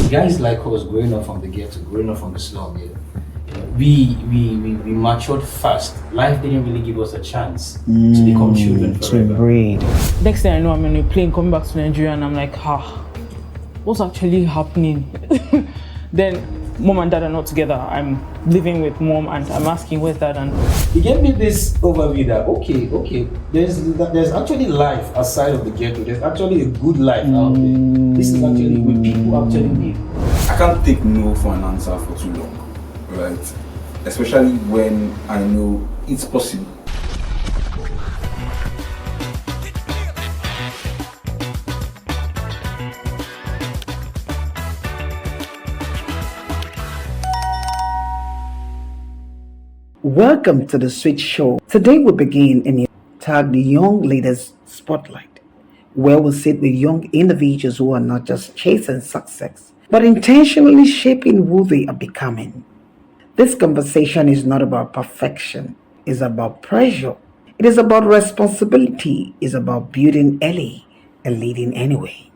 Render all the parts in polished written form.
guys like us growing up from the ghetto, growing up from the slum, yeah, we matured fast. Life didn't really give us a chance to become children forever. To breed. Next thing I know, I'm on a plane coming back to Nigeria and I'm like, what's actually happening? Then mom and dad are not together. I'm living with mom and I'm asking where's dad, and he gave me this overview that okay, there's actually life outside of the ghetto. There's actually a good life out there. This is actually what people actually need. I can't take no for an answer for too long, right? Especially when I know it's possible. Welcome to the Switch Show. Today we begin in tag the Young Leaders Spotlight, where we sit with young individuals who are not just chasing success, but intentionally shaping who they are becoming. This conversation is not about perfection, it's about pressure. It is about responsibility, it's about building early and leading anyway.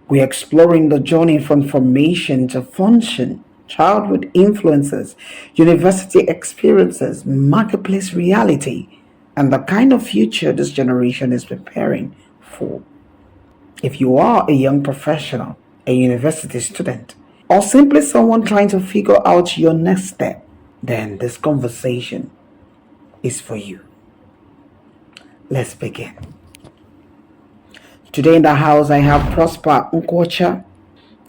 We're exploring the journey from formation to function, childhood influences, university experiences, marketplace reality, and the kind of future this generation is preparing for. If you are a young professional, a university student, or simply someone trying to figure out your next step, then this conversation is for you. Let's begin. Today in the house, I have Prosper Nkwocha,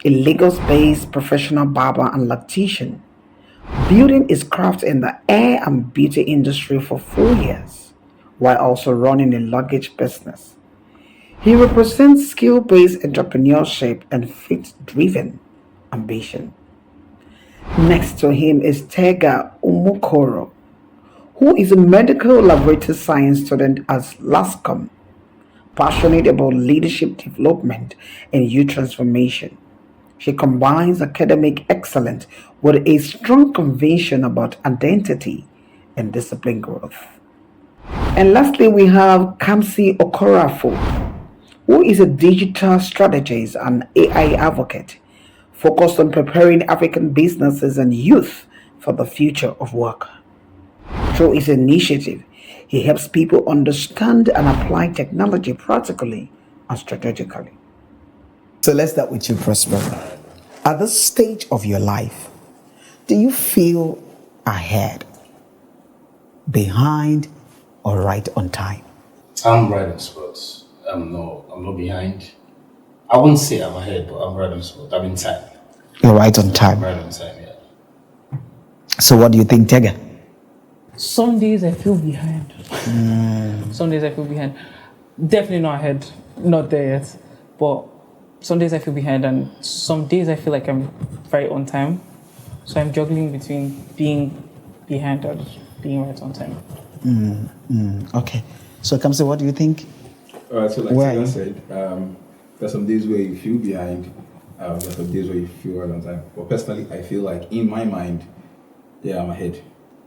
a Lagos-based professional barber and loctician, building his craft in the hair and beauty industry for 4 years, while also running a luggage business. He represents skill-based entrepreneurship and faith-driven ambition. Next to him is Tega Umukoro, who is a medical laboratory science student at LASCOM, passionate about leadership development and youth transformation. She combines academic excellence with a strong conviction about identity and discipline growth. And lastly, we have Kamsi Okorafor, who is a digital strategist and AI advocate focused on preparing African businesses and youth for the future of work. Through his initiative, he helps people understand and apply technology practically and strategically. So let's start with you, Prosper. At this stage of your life, do you feel ahead, behind, or right on time? I'm right on spot. I'm not behind. I wouldn't say I'm ahead, but I'm right on spot. I'm in time. You're right on time. I'm right on time, yeah. So what do you think, Tega? some days I feel behind. Some days I feel behind. Definitely not ahead, not there yet. But some days I feel behind, and some days I feel like I'm very on time. So I'm juggling between being behind and being right on time. Okay. So Kamsi, what do you think? So like Tega said, there's some days where you feel behind, there's some days where you feel right on time. But personally, I feel like in my mind, yeah, I'm ahead.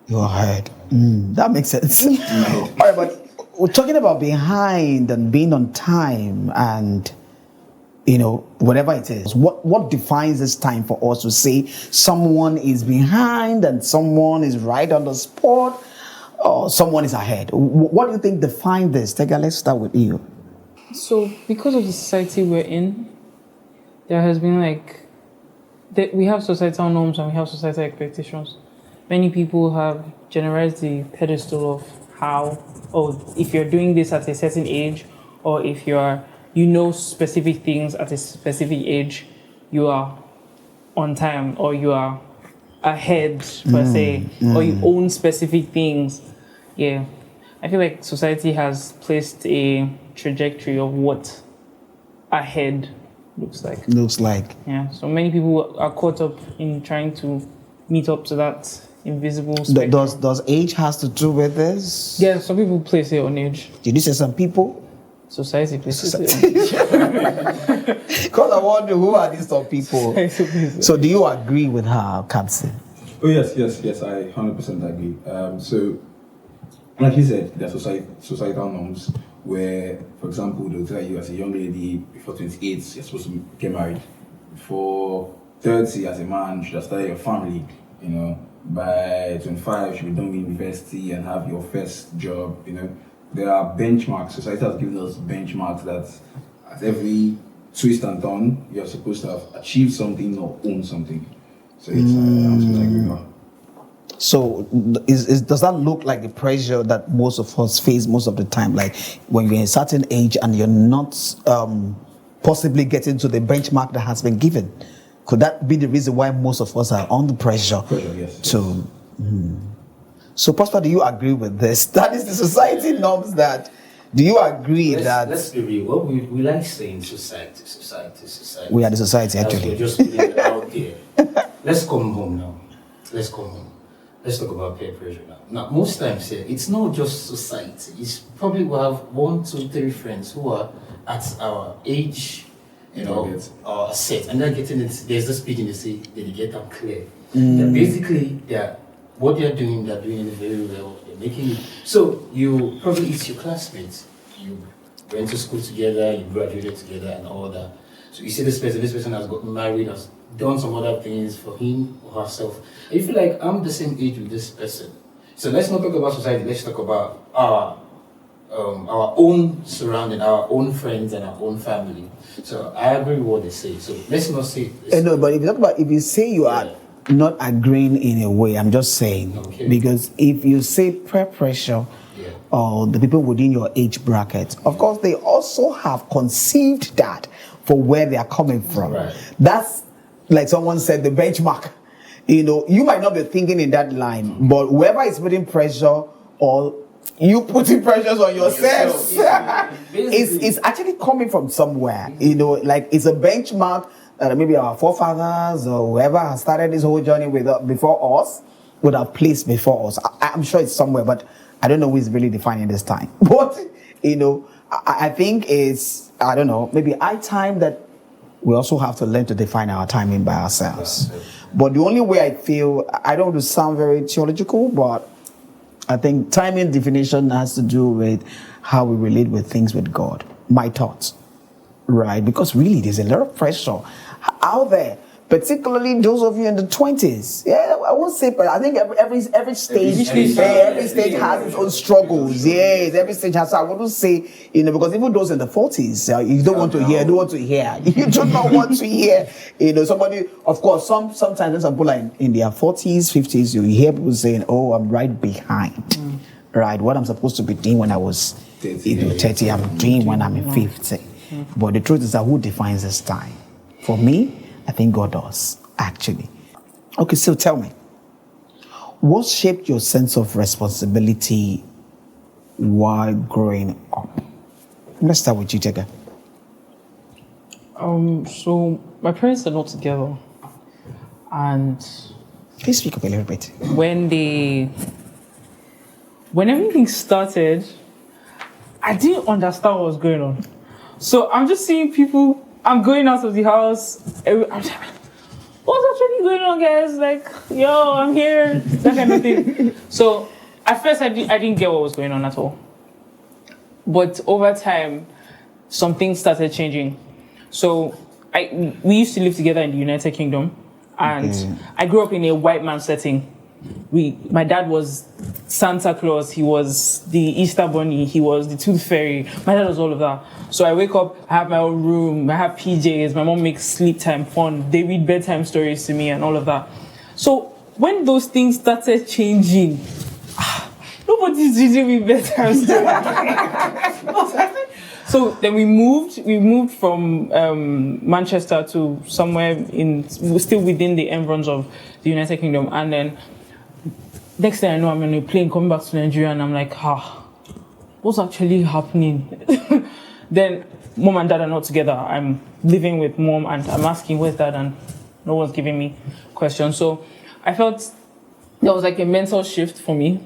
You're ahead. That makes sense. All right, but we're talking about behind and being on time and, you know, whatever it is. What defines this time for us to say someone is behind and someone is right on the spot or someone is ahead? What do you think defines this? Tega, let's start with you. So because of the society we're in, there has been we have societal norms and we have societal expectations. Many people have generalized the pedestal of how, if you're doing this at a certain age, or if specific things at a specific age, you are on time, or you are ahead, per se, or you own specific things. Yeah. I feel like society has placed a trajectory of what ahead looks like. Yeah. So many people are caught up in trying to meet up to that invisible spectrum. Does age has to do with this? Yeah, some people place it on age. Did you say some people? Society places it on age. Because I wonder who are these some people. So do you agree with her, Kamsi? Oh yes, I 100% agree. So, like you said, there are societal norms where, for example, they'll tell you as a young lady before 28, you're supposed to get married. Before 30 as a man, you should have started your family, by 25 you should be done with university and have your first job, There are benchmarks. Society has given us benchmarks that at every twist and turn, you're supposed to have achieved something or own something. So it's I'm supposed to agree with her. So, does that look like the pressure that most of us face most of the time? Like when you're in a certain age and you're not possibly getting to the benchmark that has been given? Could that be the reason why most of us are under pressure? Yes. So, Prosper, do you agree with this? That is the society norms that. Do you agree that? Let's be real. What we like saying society. We are the society, actually. We're just putting it out there. Let's come home now. Let's talk about peer pressure now. Now, most times here, it's not just society. It's probably we have 1, 2, 3 friends who are at our age, or set, and they're getting it. There's this speaking they say they get them clear. That basically, what they're doing it very well. They're making it. So you probably it's your classmates. You went to school together, you graduated together, and all that. So you see this person has gotten married, has done some other things for him or herself. And you feel like I'm the same age with this person. So let's not talk about society, let's talk about our own surrounding, our own friends and our own family. So I agree with what they say. So let's not say this. No, but if you say you are not agreeing in a way, I'm just saying, because if you say peer pressure, or the people within your age bracket, of course, they also have conceived that for where they are coming from. Right. That's like someone said, the benchmark. You might not be thinking in that line, but whoever is putting pressure or you putting pressures on yourself, it's actually coming from somewhere. Like it's a benchmark that maybe our forefathers or whoever has started this whole journey before us would have placed before us. I'm sure it's somewhere, but I don't know who is really defining this time. But, I think it's, I don't know, maybe time that we also have to learn to define our timing by ourselves. But the only way I feel, I don't want to sound very theological, but I think timing definition has to do with how we relate with things with God. My thoughts, right? Because really, there's a lot of pressure out there, particularly those of you in the 20s. Yeah, I won't say, but I think every stage has its own struggles. Yes, every stage has. I wouldn't say, because even those in the 40s, you don't want to hear. You do not want to hear. Somebody, of course, sometimes some people are in their 40s, 50s, you hear people saying, "Oh, I'm right behind." Right, what I'm supposed to be doing when I was 30, I'm doing when I'm in 50. But the truth is that who defines this time? For me, I think God does, actually. Okay, so tell me, what shaped your sense of responsibility while growing up? Let's start with you, Tega. So my parents are not together, and Please speak up a little bit. when everything started, I didn't understand what was going on. So I'm just seeing people. I'm going out of the house. I'm just like, what's actually going on, guys? Like, yo, I'm here. That kind of thing. So at first, I didn't get what was going on at all. But over time, some things started changing. So we used to live together in the United Kingdom, and I grew up in a white man setting. My dad was Santa Claus, he was the Easter Bunny, he was the Tooth Fairy. My dad was all of that. So I wake up, I have my own room, I have PJs, my mom makes sleep time fun, they read bedtime stories to me and all of that. So when those things started changing, nobody's reading me bedtime stories. So then we moved from Manchester to somewhere still within the environs of the United Kingdom, and then next thing I know, I'm on a plane coming back to Nigeria, and I'm like, what's actually happening? Then mom and dad are not together. I'm living with mom, and I'm asking, where's dad? And no one's giving me questions. So I felt there was like a mental shift for me.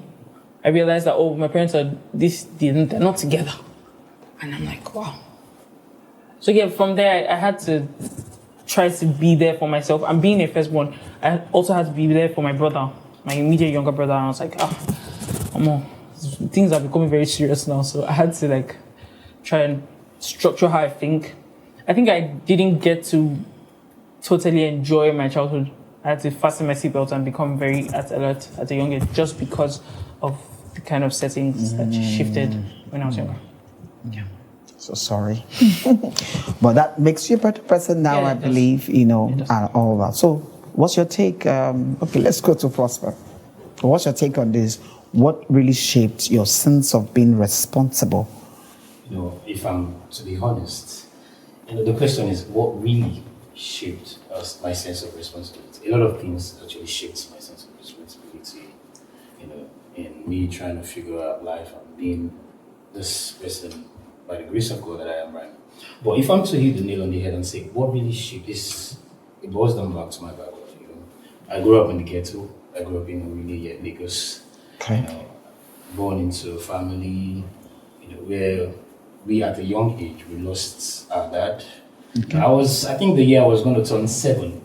I realized that, my parents they're not together. And I'm like, wow. So yeah, from there, I had to try to be there for myself. And being a firstborn, I also had to be there for my brother, my immediate younger brother. And I was like, things are becoming very serious now. So I had to try and structure how I think. I think I didn't get to totally enjoy my childhood. I had to fasten my seatbelt and become very alert at a young age just because of the kind of settings that shifted when I was younger. So sorry. But that makes you a better person now, Yeah, I it does. believe, you know, It does. and all that. So what's your take? Okay, let's go to Prosper. What's your take on this? What really shaped your sense of being responsible? You know, if I'm to be honest, you know, the question is what really shaped my sense of responsibility. A lot of things actually shaped my sense of responsibility. You know, in me trying to figure out life and being this person by the grace of God that I am right now. But if I'm to hit the nail on the head and say what really shaped this, it boils down back to my biology. You know, I grew up in the ghetto. I grew up in really Lagos. Okay. You know, born into a family, you know, where we at a young age we lost our dad. Okay. I think the year I was going to turn 7.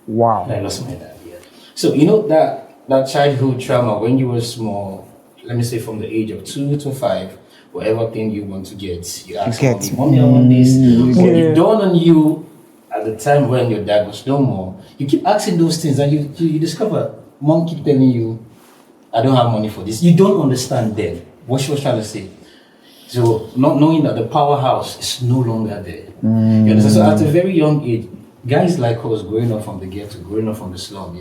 Wow. And I lost my dad. Yeah. So you know that childhood trauma when you were small, let me say from the age of 2 to 5, whatever thing you want to get, you ask mommy, I want this. But it dawned on you at the time when your dad was no more. You keep asking those things and you discover mom keep telling you, I don't have money for this. You don't understand then what she was trying to say. So not knowing that the powerhouse is no longer there. You understand? So at a very young age, guys like us growing up from the ghetto, growing up from the slum,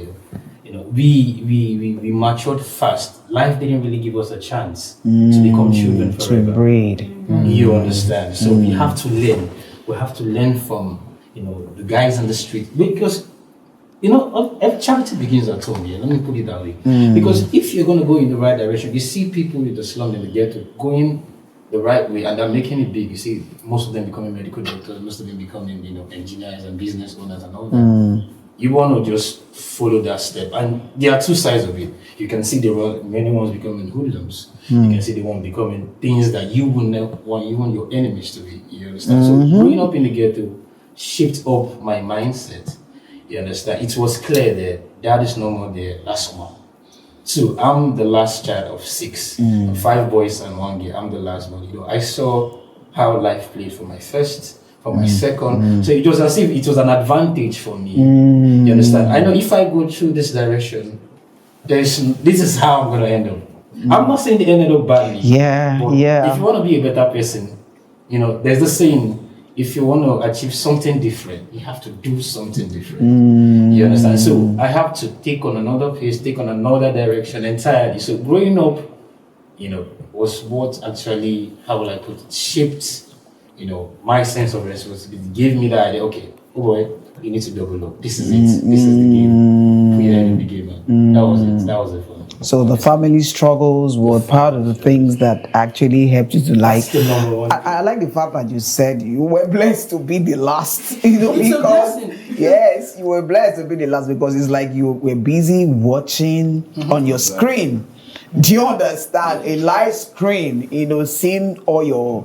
you know, we matured fast. Life didn't really give us a chance to become children forever. To breed. You understand? So we have to learn. We have to learn from, you know, the guys on the street. Because, you know, charity begins at home. Let me put it that way. Because if you're going to go in the right direction, you see people in the slum, in the ghetto, going the right way, and they're making it big. You see most of them becoming medical doctors, most of them becoming, you know, engineers and business owners and all that. You want to just follow that step. And there are two sides of it. You can see many ones becoming hoodlums. You can see the one becoming things that you would never want, you want your enemies to be. You understand? So growing up in the ghetto shaped up my mindset. You understand? It was clear that dad is no more there, that's one. 2, I'm the last child of 6. 5 boys and 1 girl. I'm the last one. You know, I saw how life played for my first, for my second. So it was as if it was an advantage for me. You understand? I know if I go through this direction, this is how I'm going to end up. I'm not saying they ended up badly. But if you want to be a better person, you know, there's the saying, if you want to achieve something different, you have to do something different. You understand? So I have to take on another pace, take on another direction entirely. So growing up, you know, was what actually, how will I put it, shaped, you know, my sense of responsibility. Gave me the idea, okay, oh boy, you need to double up. This is it. This is the game. Put your head in the game, man. That was it. That was it for me. So the family struggles were part of the things that actually helped you to like. That's the number one thing. I like the fact that you said you were blessed to be the last. You know, It's a because blessing. yes, you were blessed to be the last because it's like you were busy watching on your screen. Do you understand? A live screen, you know, seeing all your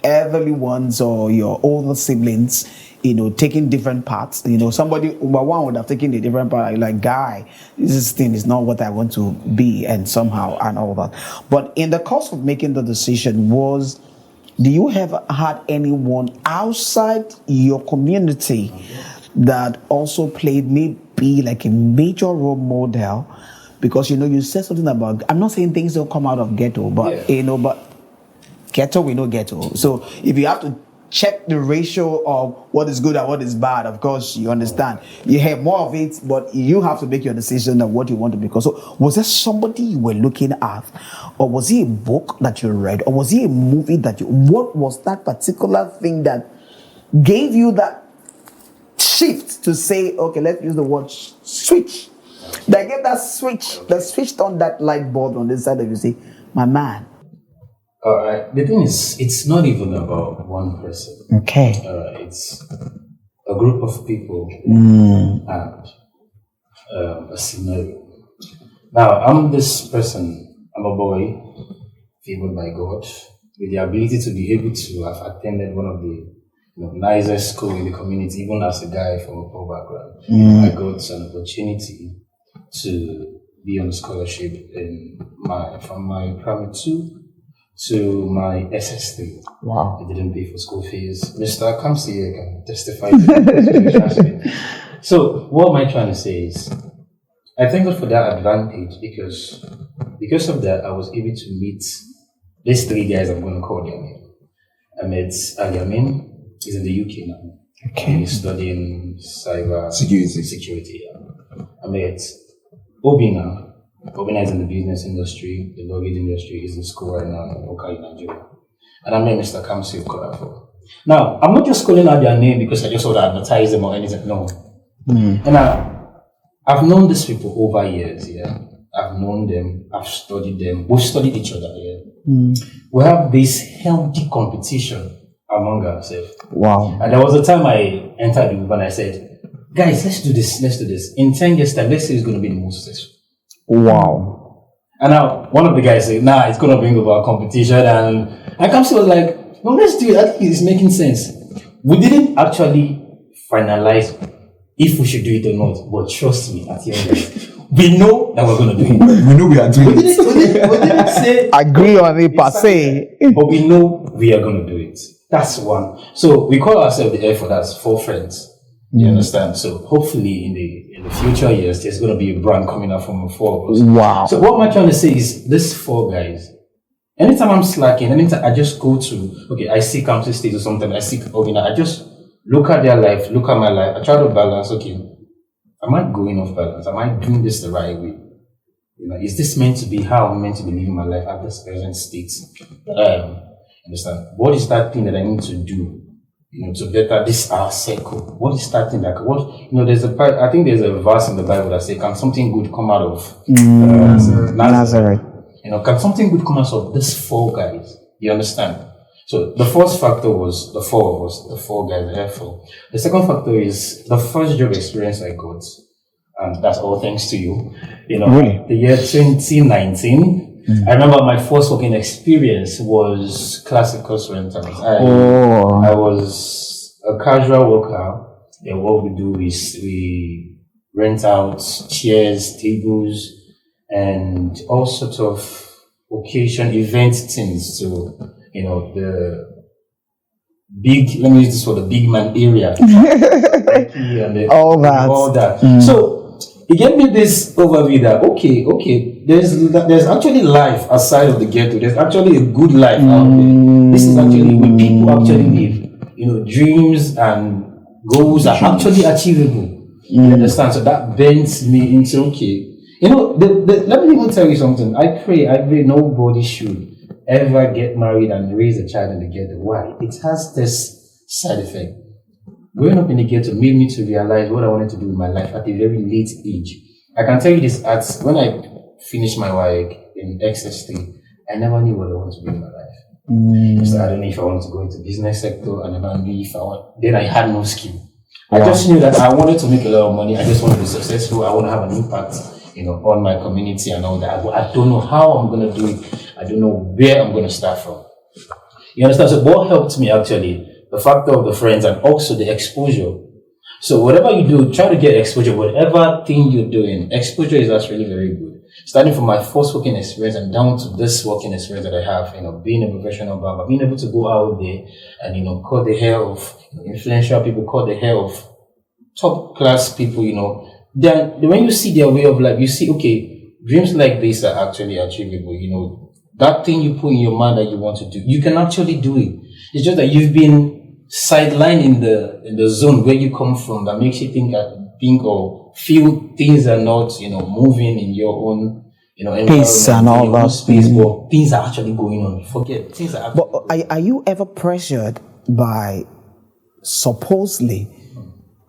elderly ones or your older siblings, you know, taking different parts. You know, somebody, one would have taken a different part, like, guy, this thing is not what I want to be, and somehow, and all that. But in the course of making the decision, do you have had anyone outside your community that also played maybe like a major role model? Because, you know, you said something about, I'm not saying things don't come out of ghetto, but, you know, but ghetto, we know ghetto. So if you have to check the ratio of what is good and what is bad, of course, you understand. You have more of it, but you have to make your decision of what you want to become. So was there somebody you were looking at? Or was it a book that you read? Or was it a movie what was that particular thing that gave you that shift to say, okay, let's use the word switch. That gave that switch, that switched on that light bulb on this side of you, say, my man. All right. The thing is, it's not even about one person. Okay. It's a group of people and a scenario. Now, I'm this person. I'm a boy, favored by God, with the ability to be able to have attended one of the nicest school in the community, even as a guy from a poor background. I got an opportunity to be on a scholarship from my primary 2 to my SS3. Wow. I didn't pay for school fees. Mr. Kamsi can testify to this. So what am I trying to say is, I thank God for that advantage because of that I was able to meet these three guys. I'm going to call their name. I met Aliamin. He's in the UK now. Okay. He's studying cyber Security. Yeah. I met Obina. Obina is in the business industry, the mortgage industry. He's in school right now in Oka in Nigeria. And I met Mr. Kamsi of Okorafor. Now, I'm not just calling out their name because I just want to advertise them or anything. No. And I've known these people over years, yeah. I've known them, I've studied them, we've studied each other, yeah. We have this healthy competition among ourselves. Wow. And there was a time I entered the group and I said, guys, let's do this. In 10 years' time, let's see who's going to be the most successful. Wow. And now, one of the guys said, nah, it's going to bring about competition. And Kamsi was like, no, let's do it. I think it's making sense. We didn't actually finalize if we should do it or not, but trust me, at the end of it, we know that we're going to do it. We know we are doing it. We didn't say Agree on it per se. but we know we are going to do it. That's one. So we call ourselves the Air Force. That's 4 friends. You understand? So hopefully in the future years, there's going to be a brand coming out from the 4 of us. Wow. So what I'm trying to say is, these 4 guys, anytime I'm slacking, anytime I just go to, okay, I see Kamsi stage or something, I see Obina, I just look at their life, look at my life, I try to balance, okay, am I going off balance? Am I doing this the right way? You know, is this meant to be how I'm meant to be living my life at this present state that I am? Understand? What is that thing that I need to do, you know, to better this our circle? What is that thing that, what, you know, there's a part, I think there's a verse in the Bible that says, can something good come out of Nazareth. You know, can something good come out of these 4 guys? You understand? So the first factor was the 4 of us, the 4 guys, therefore. The second factor is the first job experience I got. And that's all thanks to you. You know, Really? the year 2019, I remember my first working experience was classic cost rentals. I was a casual worker. And what we do is we rent out chairs, tables, and all sorts of occasion event things to, you know, the big, let me use this for the big man area. And all that. So he gave me this overview that okay, there's actually life outside of the ghetto. There's actually a good life out there. This is actually where people actually live. You know, dreams and goals are actually achievable. You understand? So that bends me into okay. You know, let me even tell you something. I pray nobody should ever get married and raise a child in the ghetto. Why? It has this side effect. Growing up in the ghetto made me to realize what I wanted to do with my life at a very late age. I can tell you this, when I finished my work in XS3, I never knew what I wanted to do in my life. So I don't know if I wanted to go into business sector, I never knew if I want. Then I had no skill. I just knew that I wanted to make a lot of money. I just want to be successful. I want to have an impact, you know, on my community and all that. I don't know how I'm going to do it. I don't know where I'm going to start from. You understand? So what helped me actually, the factor of the friends and also the exposure. So whatever you do, try to get exposure. Whatever thing you're doing, exposure is actually very good. Starting from my first working experience and down to this working experience that I have, you know, being a professional barber, being able to go out there and, you know, cut the hair of influential people, cut the hair of top class people, you know. Then when you see their way of life, you see, okay, dreams like this are actually achievable, you know. That thing you put in your mind that you want to do, you can actually do it. It's just that you've been sidelined in the zone where you come from that makes you think or feel things are not, you know, moving in your own, you know, Pace and all that. space, but things are actually going on. Forget things are actually But are you ever pressured by supposedly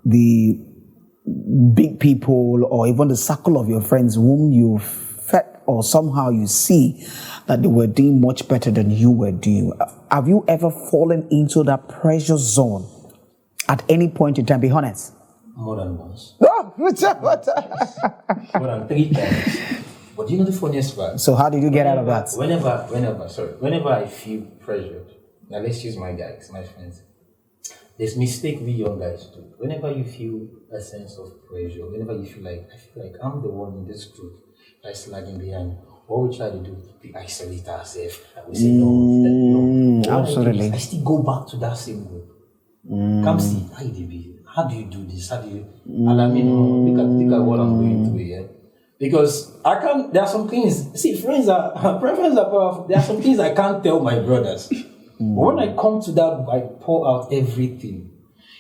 the big people or even the circle of your friends whom you felt or somehow you see that they were doing much better than you were doing? Have you ever fallen into that pressure zone at any point in time? Be honest. more than once. Oh, More than 3 times. But you know the funniest part? so how did you get out of that? Whenever I feel pressured, now let's use my guys, my friends. There's mistake we young guys do. Whenever you feel a sense of pressure, whenever you feel like, I feel like I'm the one in this group that's lagging behind, what we try to do, we isolate ourselves. And we say, no. Absolutely. I still go back to that same group. Kamsi, how you be? how do you do this? How do you? And I mean, look at what I'm going through here. Because I can't, there are some things, preferences are powerful. There are some things I can't tell my brothers. But when I come to that, I pour out everything.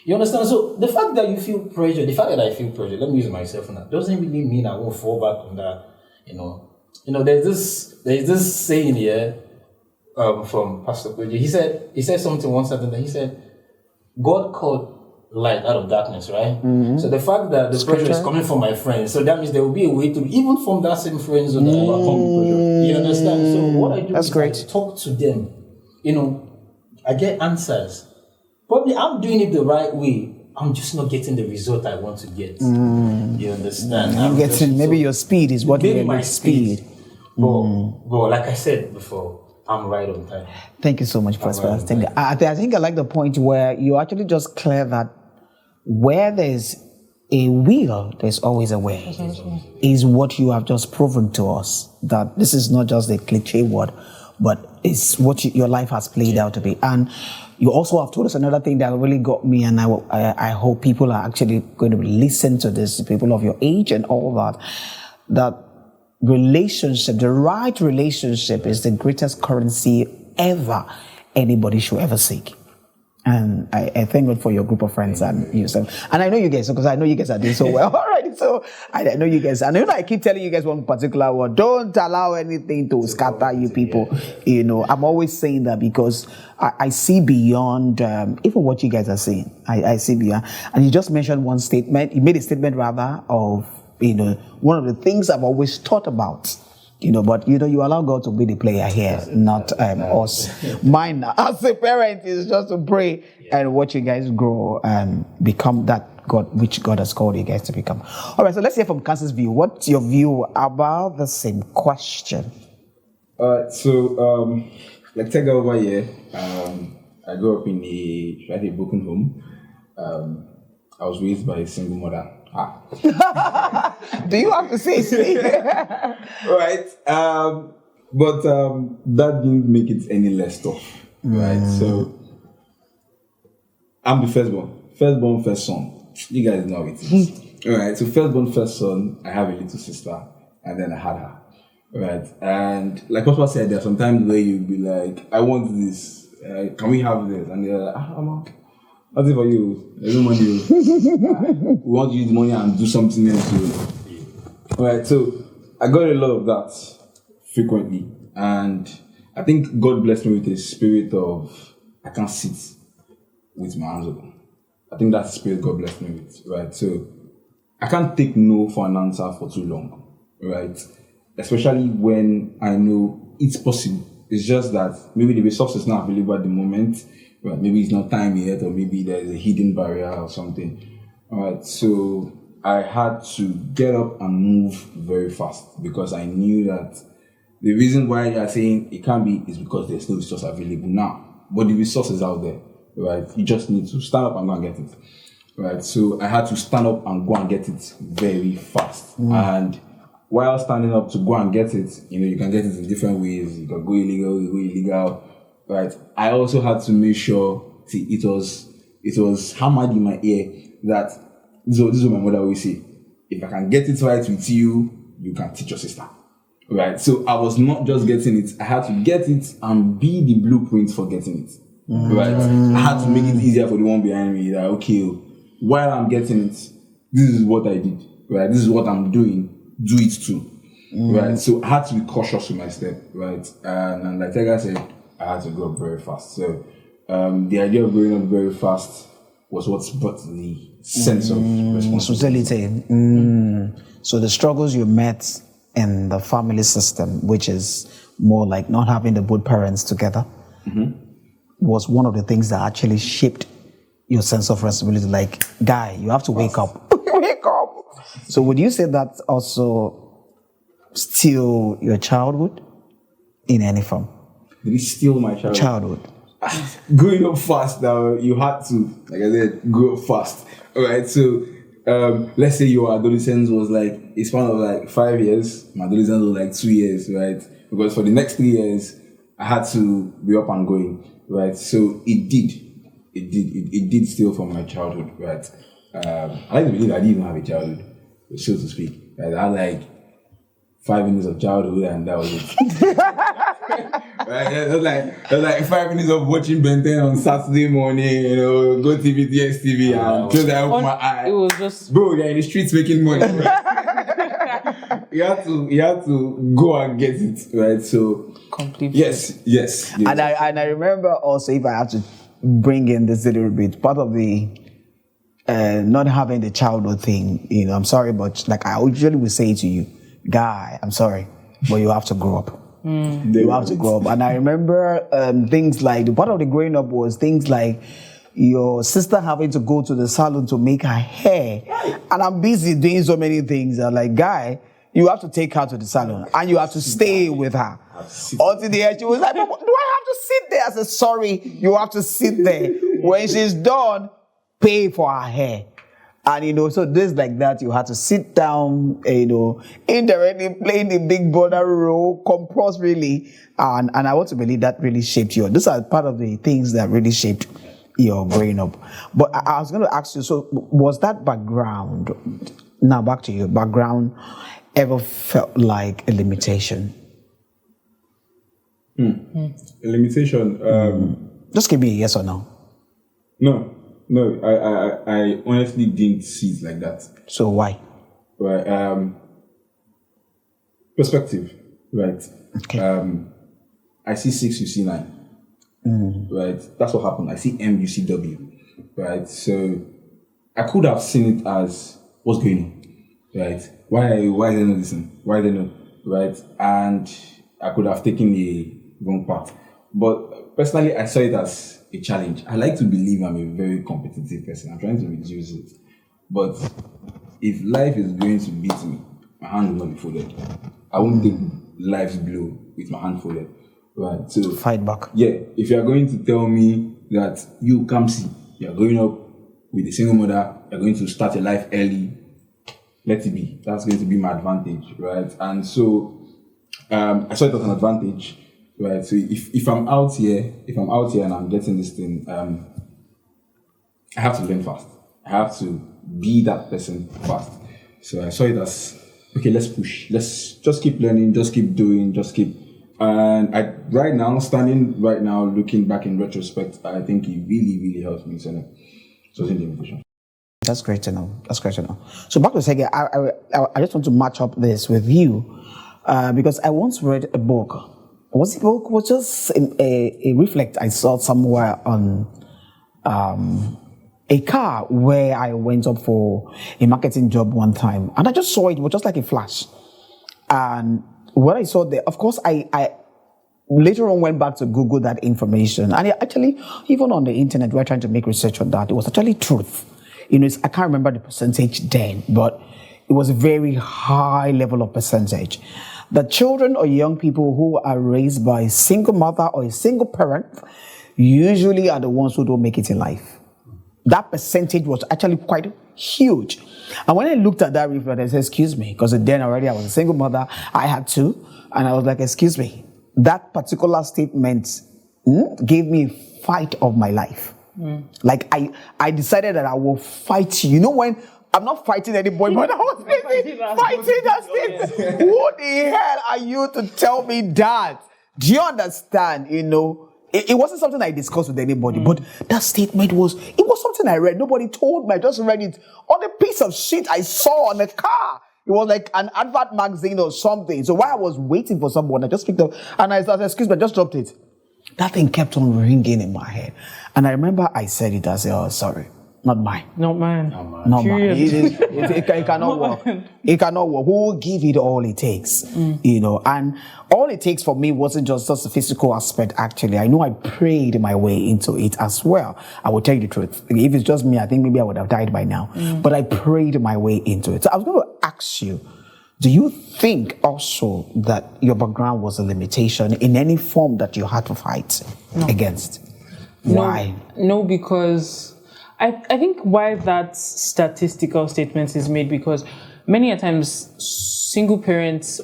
You understand? So the fact that you feel pressure, the fact that I feel pressure, let me use myself on that, doesn't really mean I won't fall back on that. There's this saying here from Pastor Koji. He said something once that he said, God called light out of darkness, right? So the fact that the pressure is coming from my friends, so that means there will be a way to, even from that same friend zone, that overcome the pressure. You understand? So what I do is I talk to them. I get answers. Probably I'm doing it the right way. I'm just not getting the result I want to get. You understand? I'm getting, maybe your speed is what you my speed. But like I said before, I'm right on time. Thank you so much, Prosper. I think I like the point where you actually just clear that where there's a will, there's always a way. Is what you have just proven to us, that this is not just a cliche word, but it's what your life has played out to be. And you also have told us another thing that really got me, and I hope people are actually going to listen to this, people of your age and all that relationship, the right relationship is the greatest currency ever anybody should ever seek. And I thank God for your group of friends and yourself. And I know you guys, because I know you guys are doing so well. All right, so I know you guys. And I keep telling you guys one particular word. Don't allow anything to scatter you people. I'm always saying that because I see beyond even what you guys are saying. I see beyond. And you just mentioned one statement. You made a statement rather of, one of the things I've always thought about. But you allow God to be the player here, not us. Mine as a parent is just to pray and watch you guys grow and become that God which God has called you guys to become. All right, so let's hear from Kamsi's view. What's your view about the same question? So like Tega over here, I grew up in a broken home. I was raised by a single mother. Do you have to say right? But that didn't make it any less tough, right? So I'm the firstborn, first son. You guys know it is. Right? So firstborn, first son. I have a little sister, and then I had her. Right? And like Papa said, there are some times where you'll be like, I want this. Can we have this? And they're like, nothing for you. There's no money. We want to use the money and do something else. Alright, so I got a lot of that frequently. And I think God blessed me with a spirit of I can't sit with my hands open. I think that's the spirit God blessed me with. Right. So I can't take no for an answer for too long. Right. Especially when I know it's possible. It's just that maybe the resource is not available at the moment. Right, maybe it's not time yet, or maybe there's a hidden barrier or something. All right, so I had to get up and move very fast because I knew that the reason why you are saying it can't be is because there's no resource available now. But the resource is out there, right? You just need to stand up and go and get it. Right, so I had to stand up and go and get it very fast. And while standing up to go and get it, you can get it in different ways. You can go illegal, you go illegal. Right. I also had to make sure, it was hammered in my ear that this is what my mother always say. If I can get it right with you, you can teach your sister. Right. So I was not just getting it. I had to get it and be the blueprint for getting it. Right. I had to make it easier for the one behind me. That okay, while I'm getting it, this is what I did. Right. This is what I'm doing. Do it too. Right. So I had to be cautious with my step. Right. And like Tega said, I had to grow up very fast. So the idea of growing up very fast was what brought the sense of responsibility. So the struggles you met in the family system, which is more like not having the both parents together, was one of the things that actually shaped your sense of responsibility. Like, guy, you have to wake up. Wake up. So would you say that also still your childhood in any form? Did it steal my childhood? Growing up fast now, you had to, like I said, grow up fast. Alright, so let's say your adolescence was like a span of like 5 years. My adolescence was like 2 years, right? Because for the next 3 years, I had to be up and going, right? So it did steal from my childhood, right? I like to believe I didn't even have a childhood, so to speak. Right? I had like 5 minutes of childhood and that was it. Right? It was like 5 minutes of watching Ben 10 on Saturday morning, you know, go TV, DSTV, and close I open my eye. It was just bro, you're in the streets making money. you have to go and get it, right? So completely. Yes. And I remember also, if I have to bring in this little bit, part of the not having the childhood thing, you know, I'm sorry, but like I usually would say to you, guy, I'm sorry, but you have to grow up. You have to grow up. And I remember things like, the part of the growing up was things like your sister having to go to the salon to make her hair. And I'm busy doing so many things. I'm like, guy, you have to take her to the salon and you have to stay with her. Until the end, she was like, do I have to sit there? I said, sorry, you have to sit there. When she's done, pay for her hair. And, you know, so this like that, you had to sit down, you know, indirectly playing the big brother role, compulsorily. And I want to believe that really shaped you. These are part of the things that really shaped your growing up. But I was going to ask you, so was that background, now back to your background, ever felt like a limitation? A limitation? Just give me a yes or no. No, I honestly didn't see it like that. So why? Right, perspective, right? Okay. I see 6, you see 9. Right? That's what happened. I see M, you see W. Right? So I could have seen it as what's going on. Right? Why they not listen? Why they not? Right? And I could have taken the wrong path. But personally, I saw it as a challenge. I like to believe I'm a very competitive person. I'm trying to reduce it. But if life is going to beat me, my hand will not be folded. I won't take life's blow with my hand folded. Right? So Fight back. Yeah. If you are going to tell me that you, Kamsi, you are growing up with a single mother, you're going to start your life early, let it be. That's going to be my advantage, right? And so I saw it as an advantage. Right, so if I'm out here and I'm getting this thing, I have to learn fast. I have to be that person fast. So I saw it as, okay, let's push. Let's just keep learning, just keep doing, and standing right now, looking back in retrospect, I think it really, really helped me. So it was in the invitation. That's great to know. So back to Tega, I just want to match up this with you because I once read a book. Was just a reflect I saw somewhere on a car where I went up for a marketing job one time, and I just saw it was just like a flash. And what I saw there, of course, I later on went back to Google that information, and actually, even on the internet, we're trying to make research on that. It was actually truth. You know, I can't remember the percentage then, but it was a very high level of percentage. The children or young people who are raised by a single mother or a single parent usually are the ones who don't make it in life. That percentage was actually quite huge. And when I looked at that reflect, I said, excuse me, because then already I was a single mother, I had two, and I was like, excuse me, that particular statement gave me a fight of my life. Like I decided that I will fight you. You know when I'm not fighting anybody, but I was fighting that statement. Who the hell are you to tell me that? Do you understand? You know, it wasn't something I discussed with anybody, but that statement was something I read. Nobody told me. I just read it on a piece of shit I saw on a car. It was like an advert magazine or something. So while I was waiting for someone, I just picked up and I said, excuse me, I just dropped it. That thing kept on ringing in my head. And I remember I said it, I said, oh, sorry. Not mine. Not mine. Not mine. It cannot work. It cannot work. Who will give it all it takes? You know, and all it takes for me wasn't just the physical aspect, actually. I know I prayed my way into it as well. I will tell you the truth. If it's just me, I think maybe I would have died by now. But I prayed my way into it. So I was going to ask you, do you think also that your background was a limitation in any form that you had to fight against? Why? No, because I think why that statistical statement is made, because many a times single parents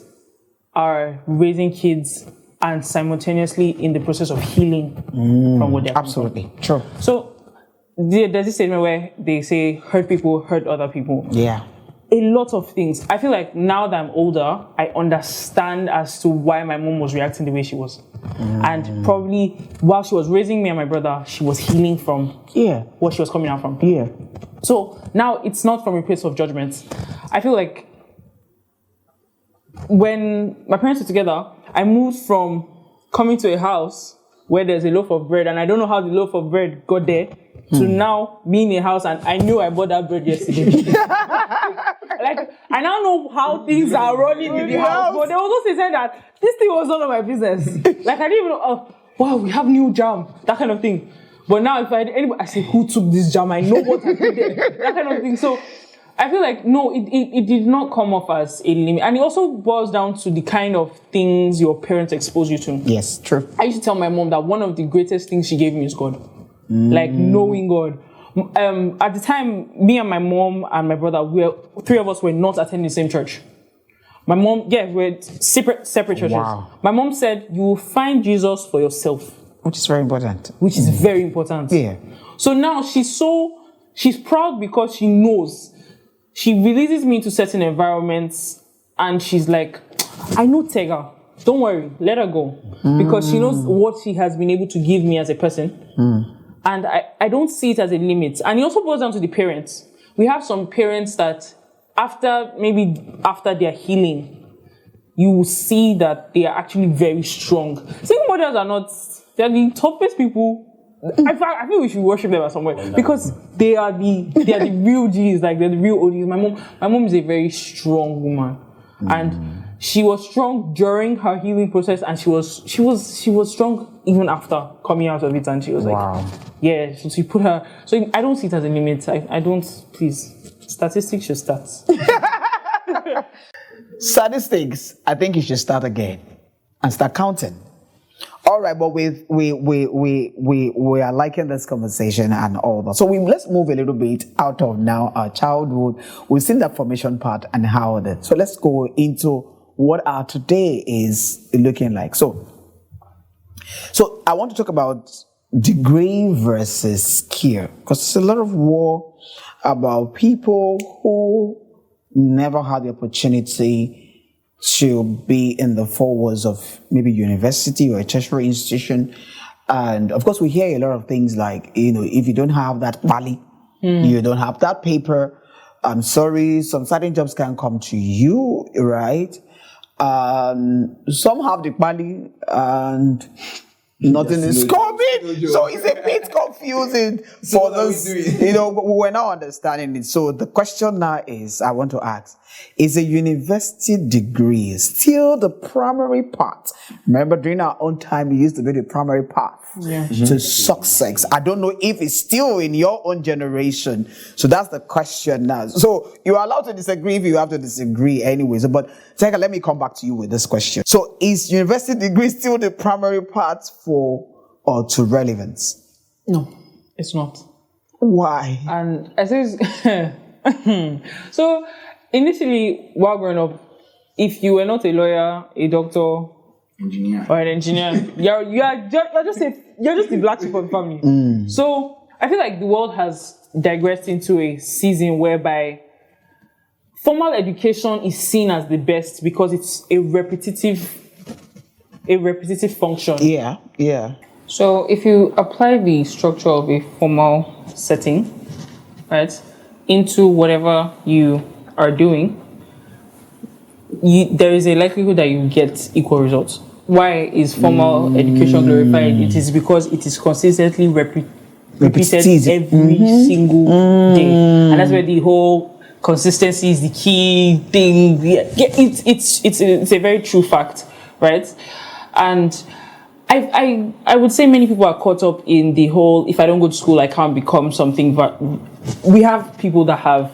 are raising kids and simultaneously in the process of healing from what they're absolutely true. So there's this statement where they say hurt people hurt other people. Yeah. A lot of things. I feel like now that I'm older, I understand as to why my mom was reacting the way she was. And probably while she was raising me and my brother, she was healing from what she was coming out from. Yeah. So now it's not from a place of judgment. I feel like when my parents were together, I moved from coming to a house where there's a loaf of bread, and I don't know how the loaf of bread got there, to now being in a house and I knew I bought that bread yesterday. Like, I now know how things are running in the house, but they also said that this thing was none of my business. Like, I didn't even know, oh, wow, we have new jam, that kind of thing. But now if I say, who took this jam? I know what I put there, that kind of thing. So I feel like, no, it did not come off as a limit. And it also boils down to the kind of things your parents expose you to. Yes, true. I used to tell my mom that one of the greatest things she gave me is God. Like, knowing God. At the time, me and my mom and my brother, three of us were not attending the same church. My mom, we're separate churches. Wow. My mom said, you will find Jesus for yourself. Which is very important. Which is very important. Yeah. So now she's proud because she knows. She releases me into certain environments and she's like, I know Tega. Don't worry, let her go. Because she knows what she has been able to give me as a person. And I don't see it as a limit. And it also boils down to the parents. We have some parents that after their healing, you will see that they are actually very strong. Single mothers they're the toughest people. I feel we should worship them at somewhere because they are the real G's, like they're the real OGs. My mom is a very strong woman. And she was strong during her healing process, and she was strong even after coming out of it. And she was like, yeah. So she put her. So I don't see it as a limit. I don't. Please, statistics should start. Statistics. I think you should start again and start counting. All right, but we are liking this conversation and all that. So let's move a little bit out of now our childhood. We've seen the formation part and how that. So let's go into what our today is looking like. So I want to talk about degree versus skill, because there's a lot of war about people who never had the opportunity to be in the four walls of maybe university or a tertiary institution. And of course, we hear a lot of things like, if you don't have that pali, you don't have that paper, I'm sorry, some certain jobs can come to you, right? Some have the pali and nothing is coming. So it's a bit confusing for us. We're not understanding it. So the question now is, I want to ask, is a university degree still the primary path? Remember, during our own time, it used to be the primary path to success. I don't know if it's still in your own generation. So that's the question now. So you're allowed to disagree if you have to disagree anyways. But Tega, let me come back to you with this question. So is university degree still the primary path to relevance? No, it's not. Why? And I say, so initially, while growing up, if you were not a lawyer, a doctor, or an engineer, you're just the black sheep of the family. So I feel like the world has digressed into a season whereby formal education is seen as the best because it's a repetitive function. Yeah. So if you apply the structure of a formal setting, right, into whatever you are doing, there is a likelihood that you get equal results. Why is formal education glorified? It is because it is consistently repeated every single day, and that's where the whole consistency is the key thing. It's a very true fact, right? And I would say many people are caught up in the whole, if I don't go to school, I can't become something. But we have people that have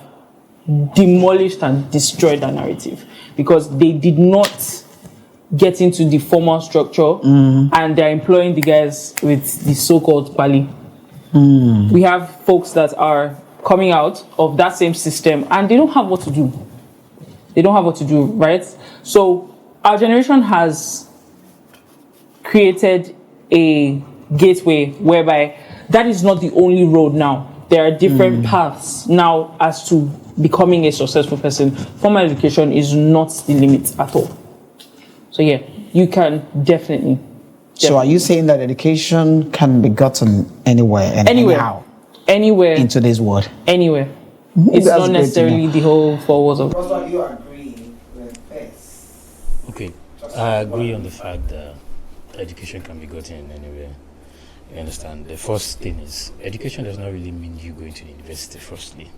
demolished and destroyed that narrative because they did not get into the formal structure and they're employing the guys with the so-called pali. We have folks that are coming out of that same system and they don't have what to do. Right? So our generation has created a gateway whereby that is not the only road now. there are different paths now as to becoming a successful person. Formal education is not the limit at all. So yeah, you can definitely. So are you saying that education can be gotten anywhere and anyhow? Anywhere. In today's world? Anywhere. It's That's not necessarily the whole 4 walls of. You agree with this? Okay, I agree on the fact that education can be gotten anywhere. You understand? The first thing is education does not really mean you going to the university. Firstly,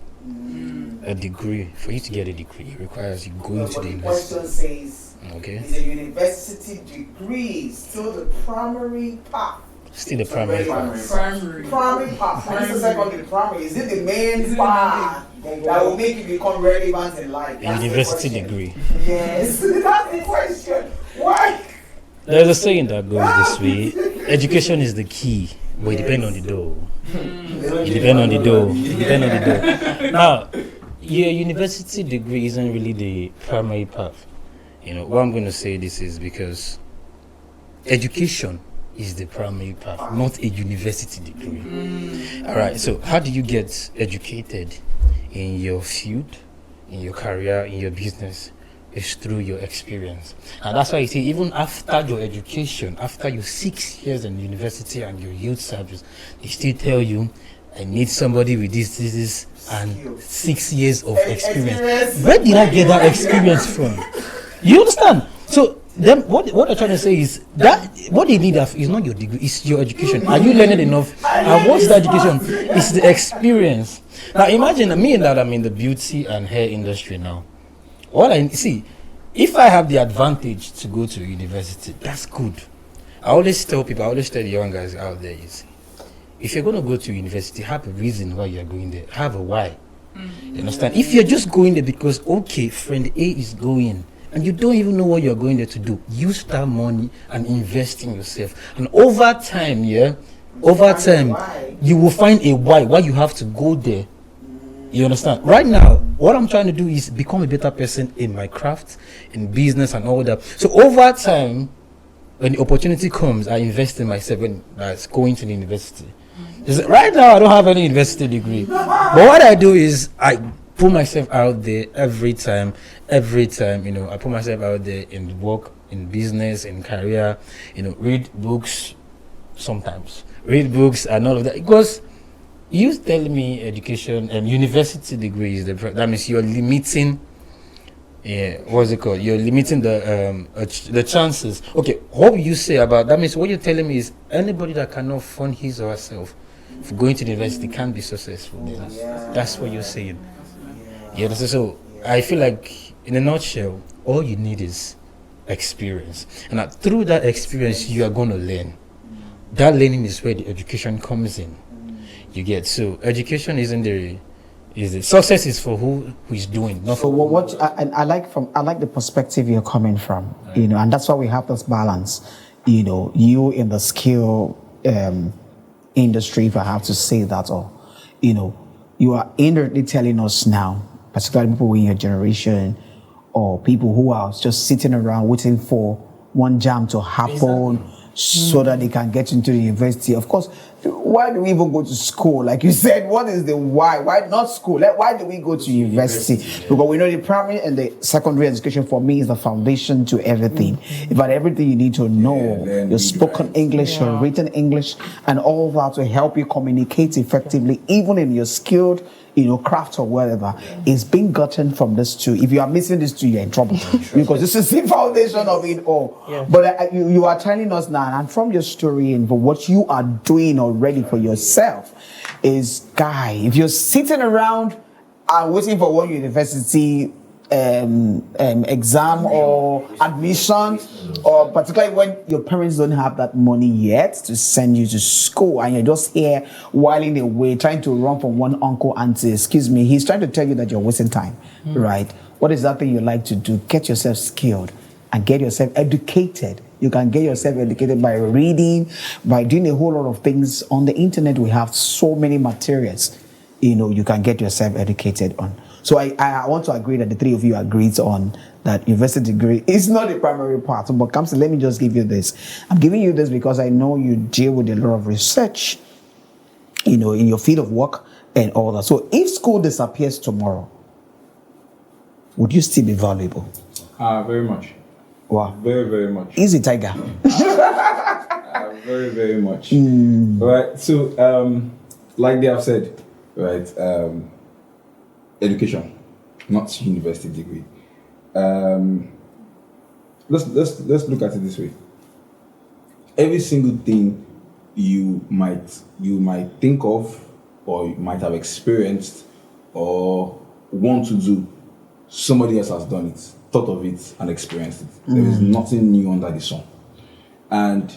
a degree, for you to get a degree, requires you going to the university. The question says, okay, is a university degree still the primary path? Still the primary path. Primary path. And this is secondary primary. Is it the main path that will make you become relevant in life? A university degree. Yes, that's the question. Why? There's a saying that goes this way: education is the key, but it depends on the door. It depends on the door. It depends on the door. Now, your university degree isn't really the primary path. You know, why I'm going to say this is because education is the primary path, not a university degree. All right, so how do you get educated in your field, in your career, in your business? Is through your experience. And that's why you see, even after your education, after your 6 years in university and your youth service, they still tell you, I need somebody with this, and 6 years of experience. Where did I get that experience from? You understand? So then what I'm trying to say is that what they need is not your degree, it's your education. Are you learning enough? And what's the education? It's the experience. Now imagine me and that I'm in the beauty and hair industry now. All I see, if I have the advantage to go to university, that's good. I always tell people, I always tell the young guys out there, you see, if you're going to go to university, have a reason why you're going there. Have a why. You understand? If you're just going there because, okay, friend A is going, and you don't even know what you're going there to do, use that money and invest in yourself. And over time, you will find a why you have to go there. You understand? Right now, what I'm trying to do is become a better person in my craft, in business and all that. So over time, when the opportunity comes, I invest in myself when that's going to the university. Right now, I don't have any university degree. But what I do is I put myself out there every time, you know, I put myself out there in work, in business, in career, you know, read books sometimes. Read books and all of that. Because you tell me education and university degrees, that means you're limiting, what's it called? You're limiting the chances. Okay, what you say about that means what you're telling me is anybody that cannot fund his or herself for going to the university can't be successful. That's what you're saying. Yeah. So I feel like, in a nutshell, all you need is experience, and through that experience, you are going to learn. That learning is where the education comes in. You get, so education isn't the success is for who is doing, not for what I like the perspective you're coming from, you know, and that's why we have this balance, you know, you in the skill industry, if I have to say that, or you know, you are indirectly telling us now, particularly people in your generation or people who are just sitting around waiting for one jam to happen so that they can get into the university. Of course, why do we even go to school? Like you said, what is the why? Why not school? Like, why do we go to university? Because we know the primary and the secondary education for me is the foundation to everything. About everything you need to know, your spoken English, your written English, and all that to help you communicate effectively, even in your skilled, you know, craft or whatever, is being gotten from this two. If you are missing this two, you're in trouble because this is the foundation of it all. But you are telling us now, and from your story and for what you are doing already for yourself, is, guy, if you're sitting around and waiting for one university exam or admission, or particularly when your parents don't have that money yet to send you to school and you're just here whiling away trying to run from one uncle, auntie, excuse me, he's trying to tell you that you're wasting time, right? What is that thing you like to do? Get yourself skilled and get yourself educated. You can get yourself educated by reading, by doing a whole lot of things. On the internet, we have so many materials, you know, you can get yourself educated on. So I want to agree that the three of you agreed on that university degree is not the primary part. But Kamsi, let me just give you this. I'm giving you this because I know you deal with a lot of research, you know, in your field of work, and all that. So if school disappears tomorrow, would you still be valuable? Very much. Wow. Very, very much. Easy, Tega. Very, very much. Right. So, like they have said, right? Education, not university degree. Let's look at it this way. Every single thing you might think of, or you might have experienced, or want to do, somebody else has done it, thought of it, and experienced it. There is nothing new under the sun. And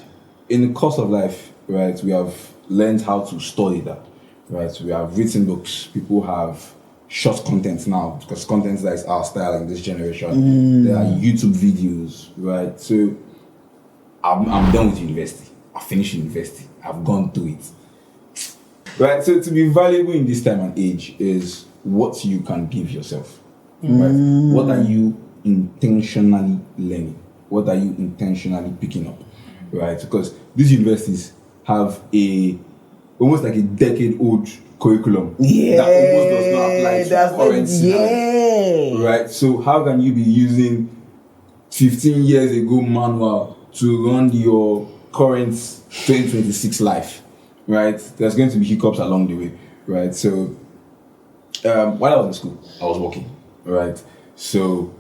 in the course of life, right, we have learned how to study that. Right, we have written books. People have short content now, because content that is our style in this generation. There are YouTube videos, right? So I'm done with university. I finished university. I've gone through it. Right. So to be valuable in this time and age is what you can give yourself. Right? What are you intentionally learning? What are you intentionally picking up? Right? Because these universities have almost like a decade-old curriculum that almost does not apply to current scenario. Right? So how can you be using 15 years ago manual to run your current 2026 life? Right? There's going to be hiccups along the way. Right? So while I was in school, I was working. Right? So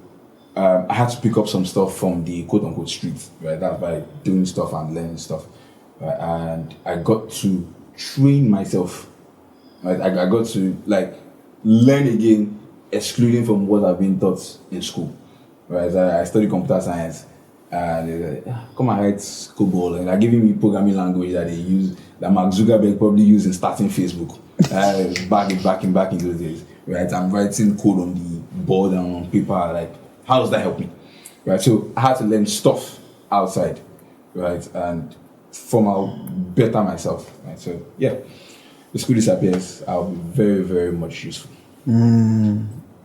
I had to pick up some stuff from the quote-unquote street. Right? That's by doing stuff and learning stuff. Right? And I got to train myself. Right? I got to learn again, excluding from what I've been taught in school. Right? I studied computer science, and they're like, come and write COBOL, and they're giving me programming language that they use, that Mark Zuckerberg probably used in starting Facebook back in those days. Right? I'm writing code on the board and on paper. Like, how does that help me? Right? So I had to learn stuff outside, right? And better myself. Right? So yeah, the school disappears, I'll be very, very much useful.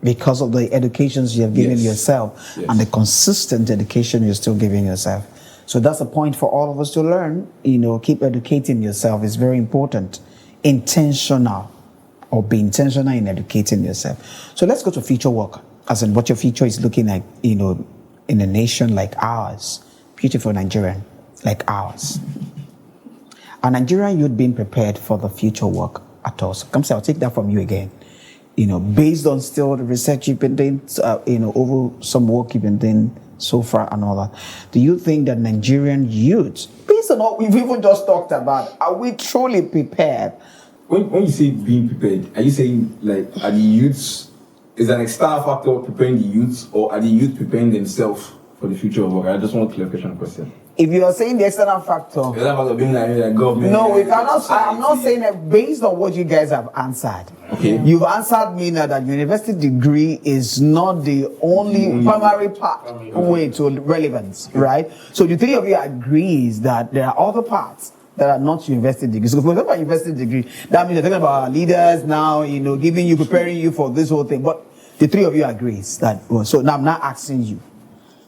Because of the educations you have given yourself and the consistent education you're still giving yourself. So that's a point for all of us to learn. Keep educating yourself. It's very important. Intentional, or be intentional in educating yourself. So let's go to future work, as in what your future is looking like, in a nation like ours, beautiful Nigerian like ours. A Nigerian youth being prepared for the future work at all. So Kamsi, I'll take that from you again. Based on still the research you've been doing, over some work you've been doing so far and all that, do you think that Nigerian youth, based on what we've even just talked about, are we truly prepared? When you say being prepared, are you saying are the youths, is an external factor preparing the youths, or are the youth preparing themselves for the future of work? I just want clarification on the question. If you are saying the external factor, being like government. No, we cannot. I'm not saying that based on what you guys have answered. Okay. You've answered me now that university degree is not the only primary way to relevance, right? So the three of you agrees that there are other parts that are not university degrees. So if we're talking about university degree, that means they're talking about leaders now, preparing you for this whole thing. But the three of you agrees that. So now I'm not asking you.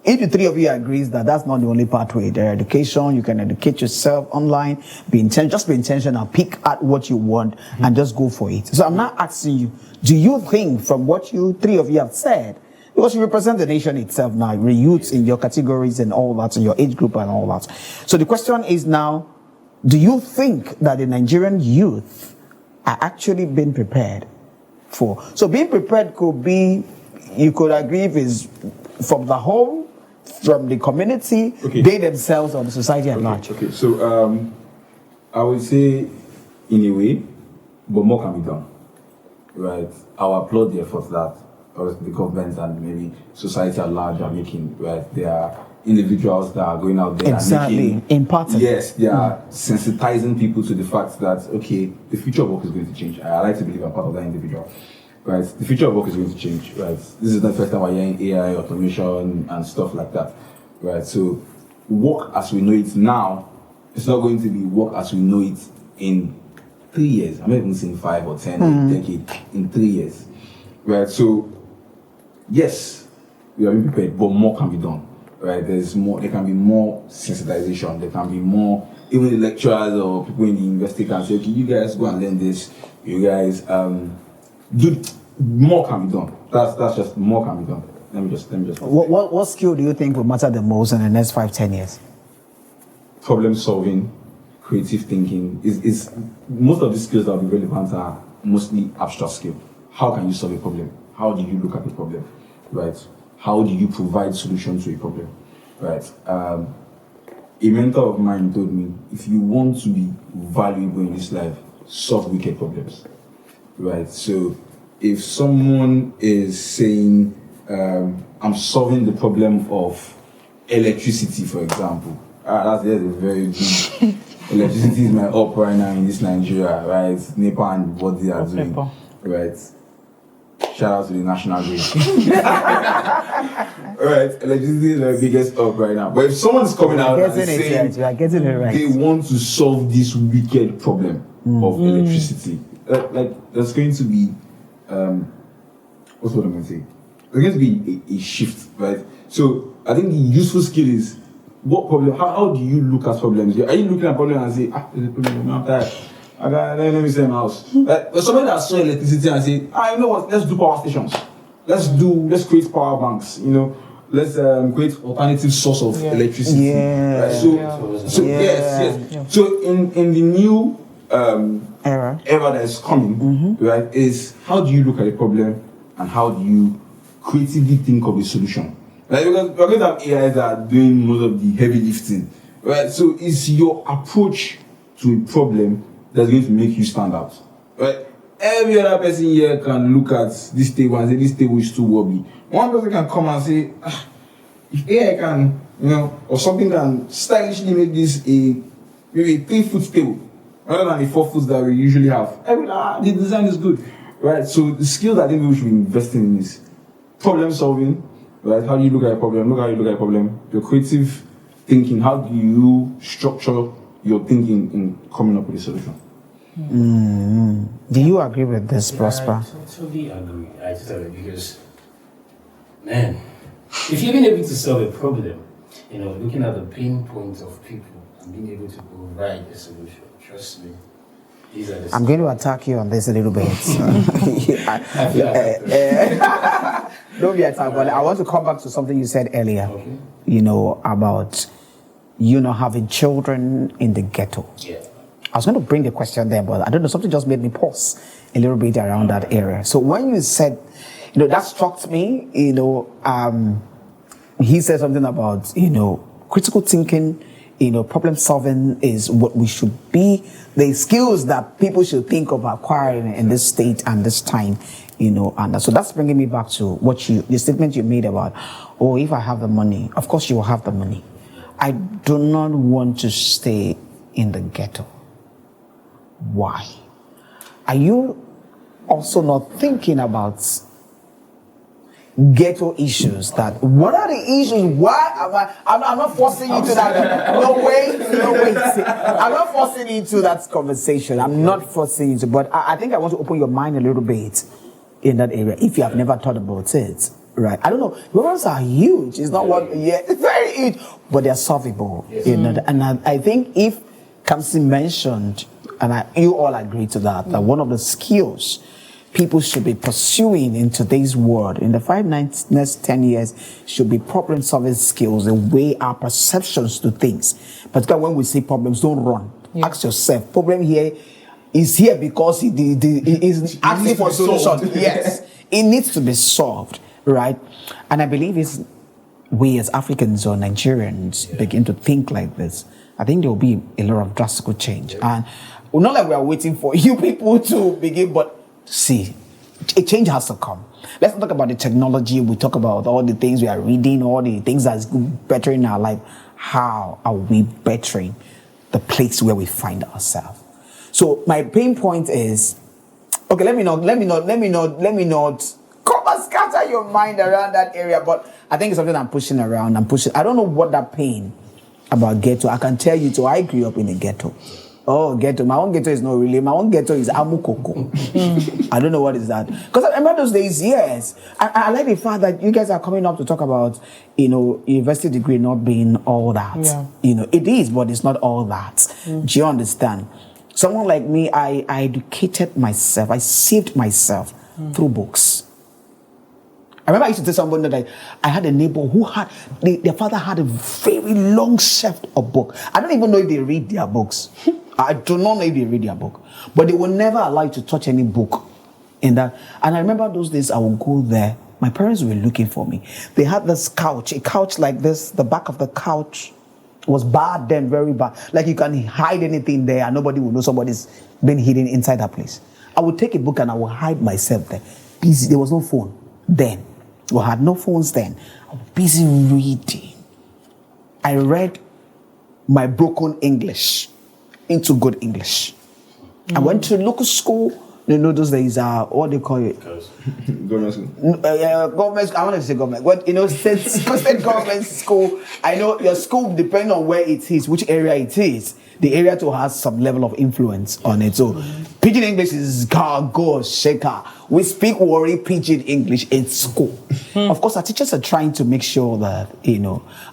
If the three of you agrees that that's not the only pathway, there education, you can educate yourself online, just be intentional, pick at what you want and just go for it. So I'm not asking you, do you think from what you three of you have said, because you represent the nation itself now, you're youths in your categories and all that, in your age group and all that. So the question is now, do you think that the Nigerian youth are actually being prepared for? So being prepared could be, you could agree if it's from the home, from the community, they themselves, or the society at large. Okay, so I would say in a way, but more can be done. Right? I'll applaud the efforts that the government and maybe society at large are making. Right? There are individuals that are going out there and making, important. Yes, they are sensitizing people to the fact that the future of work is going to change. I like to believe I'm part of that individual. Right, the future of work is going to change. Right, this is not the first time we're hearing AI, automation, and stuff like that. Right, so work as we know it now, it's not going to be work as we know it in 3 years. I'm not even saying 5 or 10 decade. In 3 years. Right, so yes, we are being prepared, but more can be done. Right, there's more. There can be more sensitization. There can be more. Even the lecturers or people in the university can say, okay, you guys go and learn this. you guys do more can be done. That's just more can be done. Let me just. What skill do you think will matter the most in the next 5-10 years? Problem solving, creative thinking is most of the skills that will be relevant are mostly abstract skill. How can you solve a problem? How do you look at a problem? Right? How do you provide solutions to a problem? Right? A mentor of mine told me, if you want to be valuable in this life, solve wicked problems. Right? So if someone is saying, I'm solving the problem of electricity, for example, that's a very good. Electricity is my up right now in this Nigeria, right? NEPA and what they are doing, right? Shout out to the national grid. Right, electricity is my biggest up right now. But if someone is coming out and saying they want to solve this wicked problem of electricity, like there's going to be what's what I'm going to say? There's going to be a shift, right? So I think the useful skill is what problem? How do you look at problems? Are you looking at problems and say, there's a problem, I'm tired. Let me sell my house. But somebody that saw electricity and say, you know what? Let's do power stations. Let's create power banks. Let's create alternative source of electricity. Yeah. Right? Yes. So in the new era that is coming, right, is how do you look at a problem and how do you creatively think of a solution? Right? Because we're going to have AIs that are doing most of the heavy lifting. Right? So it's your approach to a problem that's going to make you stand out. Right? Every other person here can look at this table and say, this table is too wobbly. One person can come and say, if AI can, or something can stylishly make this maybe a 3-foot table, rather than the 4 foot that we usually have. The design is good. Right? So the skill that I think we should be investing in is problem solving. Right? How do you look at a problem? Look how you look at a problem. Your creative thinking. How do you structure your thinking in coming up with a solution? Do you agree with this, Prosper? I totally agree. Because, man, if you've been able to solve a problem, looking at the pain points of people and being able to provide a solution, trust me, these are the I'm going to attack you on this a little bit. Don't be attacked, but I want to come back to something you said earlier. Okay. About not having children in the ghetto. Yeah. I was going to bring the question there, but I don't know, something just made me pause a little bit around that area. So when you said, that struck me, he said something about, critical thinking, problem solving is what we should be, the skills that people should think of acquiring in this state and this time, and so that's bringing me back to the statement you made about, if I have the money, of course you will have the money. I do not want to stay in the ghetto. Why? Are you also not thinking about ghetto issues? What are the issues? Why am I'm not forcing you to that. No, wait. I'm not forcing you to that conversation. I'm not forcing you to, but I think I want to open your mind a little bit in that area if you have never thought about it. Right. I don't know. Problems are huge. It's not it's very huge, but they're solvable. Yes. And I think if Kamsi mentioned, and you all agree to that one of the skills people should be pursuing in today's world, in the next 10 years, should be problem solving skills, the way our perceptions to things. Particularly when we see problems, don't run. Yeah. Ask yourself, problem here is here because it is asking for a solution. Yes. It needs to be solved. Right? And I believe we as Africans or Nigerians begin to think like this, I think there will be a lot of drastic change. And not like we are waiting for you people to begin, but see, a change has to come. Let's not talk about the technology. We talk about all the things we are reading, all the things that's bettering our life. How are we bettering the place where we find ourselves? So my pain point is, okay, let me not come and scatter your mind around that area, but I think it's something I'm pushing around. I don't know what that pain about ghetto. I can tell you, I grew up in a ghetto. Oh, ghetto. My own ghetto is not really. My own ghetto is Umukoro. I don't know what is that. Because I remember those days, yes. I like the fact that you guys are coming up to talk about, university degree not being all that. Yeah. It is, but it's not all that. Do you understand? Someone like me, I educated myself. I saved myself through books. I remember I used to tell somebody that I had a neighbor who had, their father had a very long shelf of books. I don't even know if they read their books. I do not know if they read their book. But they will never allow you to touch any book in that. And I remember those days I would go there. My parents were looking for me. They had this couch, a couch like this. The back of the couch was bad then, very bad. Like you can hide anything there and nobody will know somebody's been hidden inside that place. I would take a book and I would hide myself there. Busy. There was no phone then. We had no phones then. I was busy reading. I read my broken English into good English. I went to local school. You know those days are what do you call it? Government school. Government. I want to say government. But state government school. I know your school depending on where it is, which area it is. The area too has some level of influence on it. So, pidgin English is go shaker. We speak worry pidgin English in school. Of course, our teachers are trying to make sure that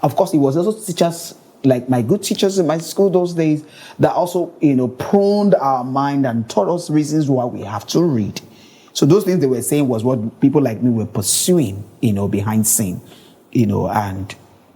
Of course, it was also teachers. Like my good teachers in my school those days that also, pruned our mind and taught us reasons why we have to read. So those things they were saying was what people like me were pursuing, behind scene, and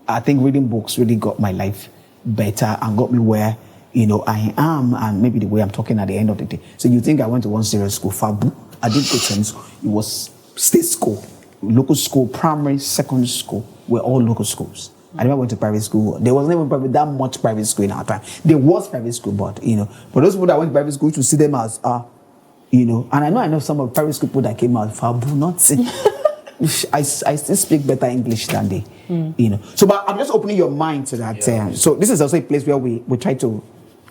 I think reading books really got my life better and got me where, I am and maybe the way I'm talking at the end of the day. So you think I went to one serious school, Fabu? I didn't go to school. It was state school, local school, primary, secondary school, were all local schools. I never went to private school. There wasn't even that much private school in our time. There was private school, but for those people that went to private school, to see them as and I know some of the private school people that came out Fabu, not I still speak better English than they, So, but I'm just opening your mind to that. So this is also a place where we try to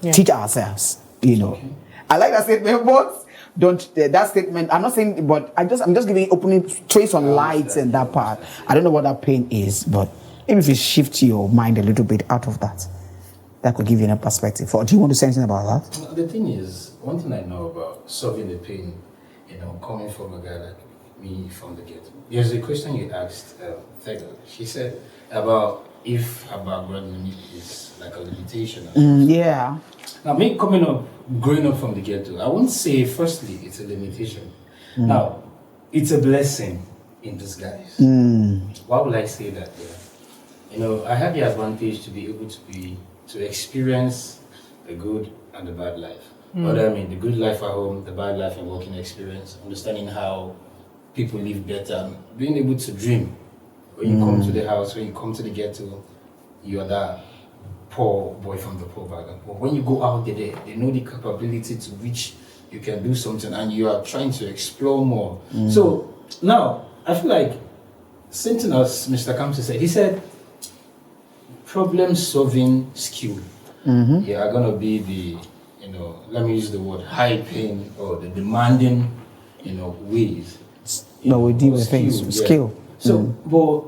teach ourselves. Okay. I like that statement, but don't that statement. I'm not saying, but I'm just opening trace on lights and that part. I don't know what that pain is, but. Maybe if you shift your mind a little bit out of that, that could give you a perspective. Or do you want to say anything about that? The thing is, one thing I know about solving the pain, coming from a guy like me from the ghetto. There's a question you asked Tega. She said about if her background is like a limitation. Yeah. Now, me growing up from the ghetto, I won't say firstly it's a limitation. Now, it's a blessing in disguise. Why would I say that? I had the advantage to be able to experience the good and the bad life. What I mean, the good life at home, the bad life and working experience, understanding how people live better, being able to dream. When you come to the house, when you come to the ghetto, you're that poor boy from the poor background. But when you go out there, they know the capability to which you can do something and you are trying to explore more. So now, I feel like, same thing as Mr. Kamsi said, he said, problem-solving skill are going to be the, let me use the word high pain or the demanding, ways. No, we deal with things, skill. So, but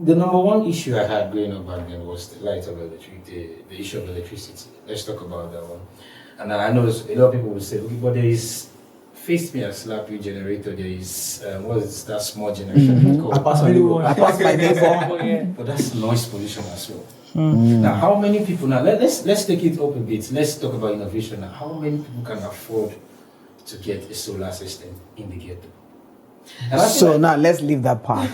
the number one issue I had growing up back then was the light of electricity, the issue of electricity. Let's talk about that one. And I know a lot of people will say, okay, but there is face me and slap you generator. There is what is that small generation called? I pass my neighbor. But that's noise pollution as well. Now, how many people let's take it up a bit. Let's talk about innovation now. How many people can afford to get a solar system in the ghetto? So now let's leave that part.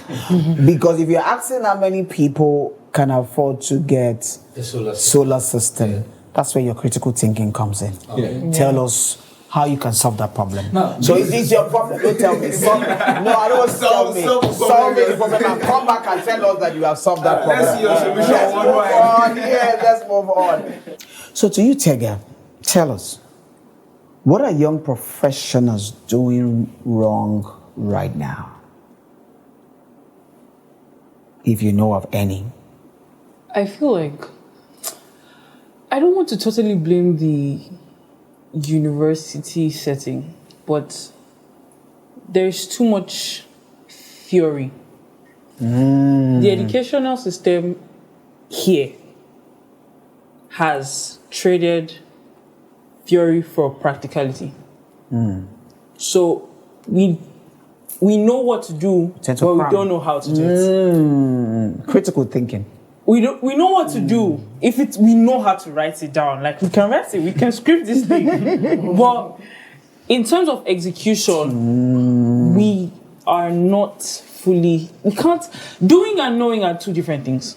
Because if you're asking how many people can afford to get a solar system, that's where your critical thinking comes in. Tell us how you can solve that problem. No, so is this your problem? Don't tell me. No, I don't want to tell me. Solve the problem and come back and tell us that you have solved that problem. Let's see your solution. Let's move on. So to you, Tega, tell us, what are young professionals doing wrong right now? If you know of any. I feel like I don't want to totally blame the university setting, but there's too much theory. The educational system here has traded theory for practicality. So we know what to do, but we don't know how to do it. Critical thinking. we know what to do if we know how to write it down. Like we can write it, we can script this thing. But in terms of execution, we are not fully. We can't. Doing and knowing are two different things.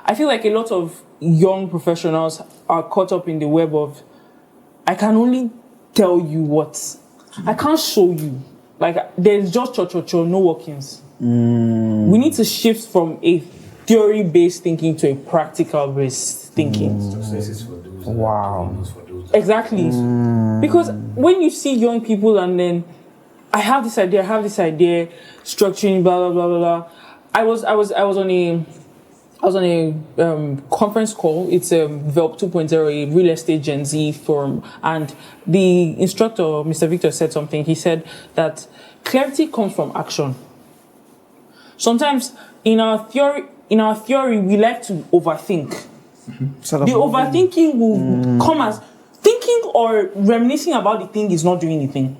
I feel like a lot of young professionals are caught up in the web of, I can only tell you what, I can't show you. Like there's just no workings. We need to shift from a theory-based thinking to a practical-based thinking. Success is for those. Wow. For those that Exactly. Because when you see young people and then I have this idea, structuring, blah blah blah blah blah. I was on a conference call. It's a VELP 2.0, a real estate Gen Z forum, and the instructor, Mr. Victor, said something. He said that clarity comes from action. Sometimes in our theory, we like to overthink. The overthinking will come as thinking or reminiscing about the thing is not doing anything.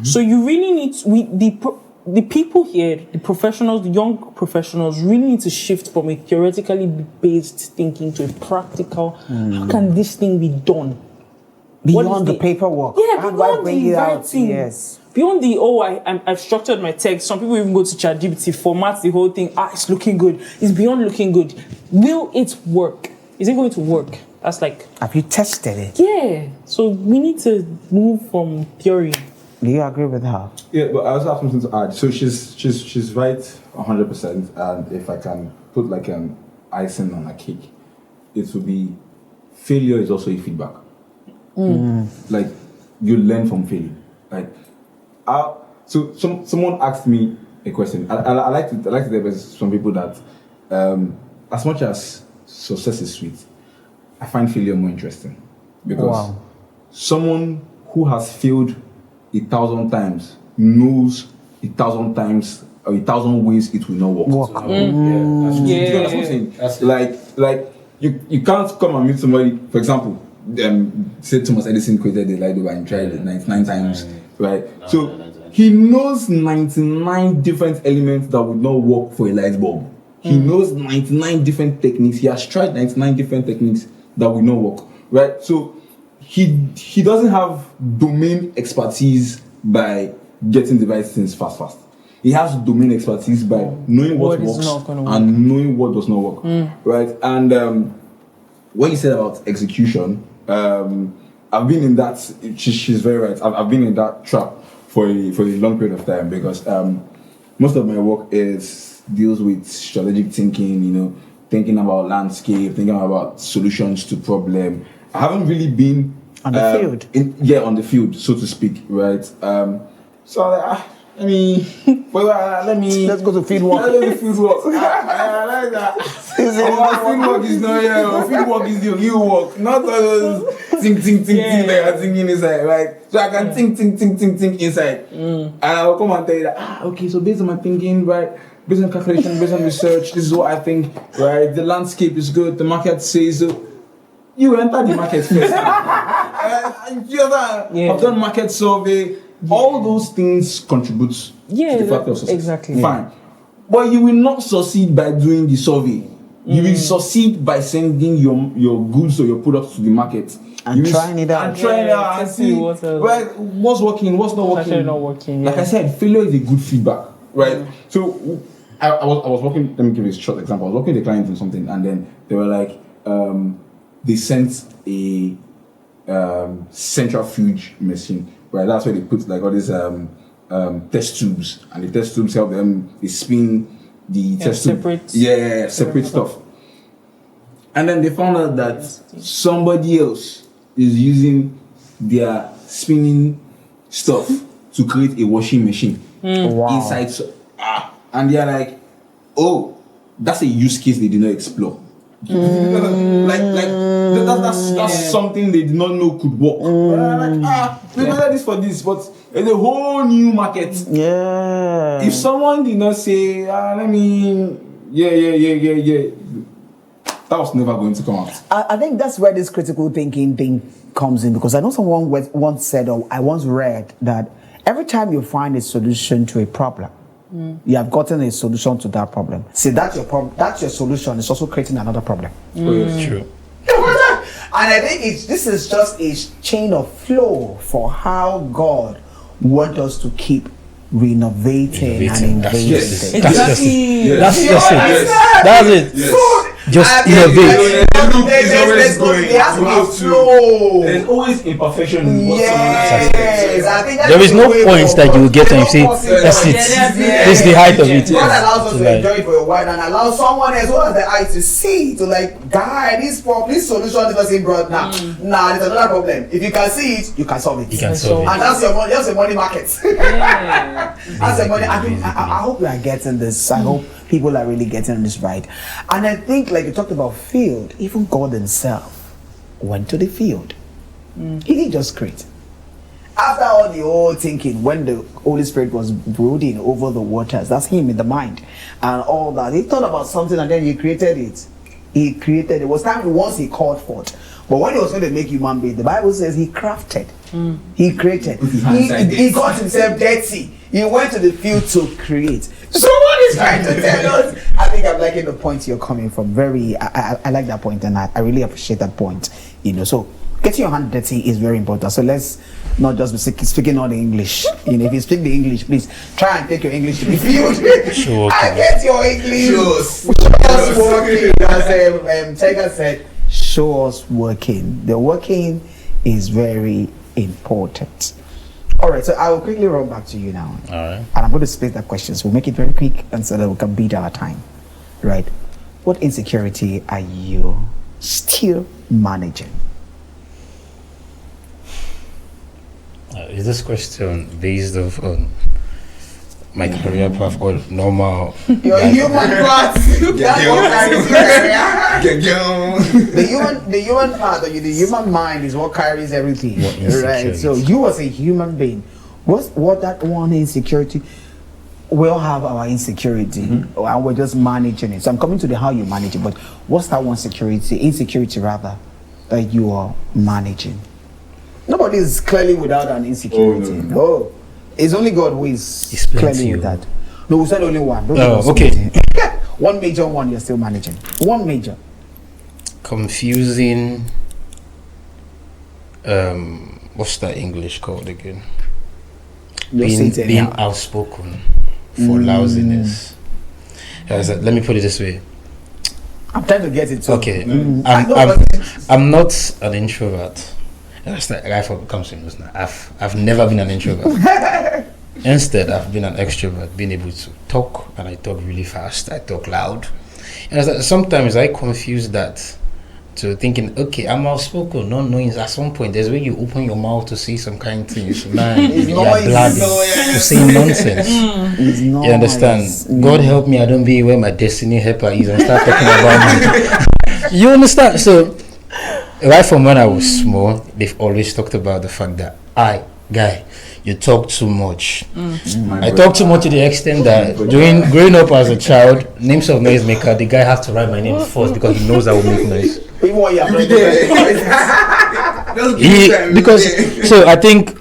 So you really need the people here, the professionals, the young professionals, really need to shift from a theoretically based thinking to a practical. How can this thing be done? Beyond the paperwork. Yeah, How do I beyond bring the it out? writing. Yes. Beyond the, I've structured my text. Some people even go to ChatGPT, format the whole thing. It's looking good. It's beyond looking good. Will it work? Is it going to work? That's like... Have you tested it? Yeah. So we need to move from theory. Do you agree with her? Yeah, but I also have something to add. So she's right 100%. And if I can put like an icing on a cake, it would be failure is also a feedback. Like you learn from failure. Like so someone asked me a question. I like to tell some people that as much as success is sweet, I find failure more interesting because someone who has failed 1,000 times knows 1,000 times or 1,000 ways it will not work. Yeah, that's Do you understand what I'm saying? That's Like you can't come and meet somebody, for example, say Thomas Edison created the light bulb and tried it 99 times, right? So he knows 99 different elements that would not work for a light bulb. He knows 99 different techniques. He has tried 99 different techniques that will not work, right? So he doesn't have domain expertise by getting the right things fast. He has domain expertise by knowing what works and knowing what does not work, right? And what you said about execution, I've been in that. She's very right. I've been in that trap for a long period of time because most of my work deals with strategic thinking. Thinking about landscape, thinking about solutions to problem. I haven't really been on the field. On the field, so to speak, right? So let me Let's go to field work. Let's go to field work. I like that. Field work is not here. Field work is the real work, not all those think that I'm thinking inside, right? So I can think inside, and I'll come and tell you that okay. So based on my thinking, right? Based on calculation, based on research, this is what I think, right? The landscape is good. The market says so. You enter the market first. I've done market survey. All those things contribute to the factor of success. Exactly. Fine. But you will not succeed by doing the survey. You will succeed by sending your goods or your products to the market. And trying it out. And see what's working, what's not working. Actually not working. Like I said, failure is a good feedback, right? So I was working, let me give you a short example. I was working with a client on something and then they were like, they sent a centrifuge machine, right? That's where they put like all these test tubes, and the test tubes help them, they spin the test tube. Separate stuff. And then they found out that somebody else is using their spinning stuff to create a washing machine inside. And they're like, oh, that's a use case they did not explore. That's something they did not know could work. We made this for this, but it's a whole new market. Yeah. If someone did not say, that was never going to come out. I think that's where this critical thinking thing comes in, because I know someone once said, or I once read, that every time you find a solution to a problem, You have gotten a solution to that problem. See, that's your problem. That's your solution. It's also creating another problem. True. And I think this is just a chain of flow for how God wants us to keep renovating and investing. That's it. Food. Just innovate. There has to be a flow. There's always imperfection in what Yes, I think that's There is the no way points forward. that you get and you say, There's that's no it. possibility. This is the height of it. God allows us to Like- enjoy it for a while and allow someone as well as the eye to see, to like, guy, this solution doesn't brought now. Nah, there's another problem. If you can see it, you can solve it. You can solve it. And that's your money. That's your money market. Yeah. That's the money. I hope we are getting this. I hope people are really getting this right. And I think, like you talked about field, even God Himself went to the field. He didn't just create. After all the whole thinking, when the Holy Spirit was brooding over the waters, that's Him in the mind, and all that. He thought about something and then He created it. He created it. It was time once He called forth. But when He was going to make human being, the Bible says He crafted. He created. He got Himself dirty. He went to the field to create. Someone is trying to tell us. I think I'm liking the point you're coming from. I like that point, and I really appreciate that point. So getting your hand dirty is very important. So let's not just be speaking all the English. If you speak the English, please try and take your English to the field. Sure, okay. I get your English. Show us working. As Tega said, show us working. The working is very important. All right, so I will quickly run back to you now. All right. And I'm going to split the questions. We'll make it very quick and so that we can beat our time. Right? What insecurity are you still managing? Is this question based on my career path or normal? Your human part. That's what carries the human part, or the human mind is what carries everything. Right? So you as a human being, what that one insecurity? We all have our insecurity, and we're just managing it. So I'm coming to the how you manage it, but what's that one insecurity rather, that you are managing? Nobody is clearly without an insecurity. No. It's only God who is clearly with that. No, we said only one. Okay. One major one you're still managing. One major. Confusing. What's that English called again? Being outspoken for lousiness. Let me put it this way. I'm trying to get it too. Okay. I'm not an introvert. That's the guy for Kamsi. I've never been an introvert. Instead, I've been an extrovert, being able to talk, and I talk really fast. I talk loud, and sometimes I confuse that to thinking, okay, I'm outspoken, not knowing at some point there's when you open your mouth to say some kind of things, man, you're blabbing, to say nonsense. You understand? God help me, I don't be where my destiny helper is and start talking about me. You understand? So right from when I was small, they've always talked about the fact that you talk too much. I talk too much to the extent that growing up as a child, names of noisemaker, the guy has to write my name first because he knows I will make noise. So I think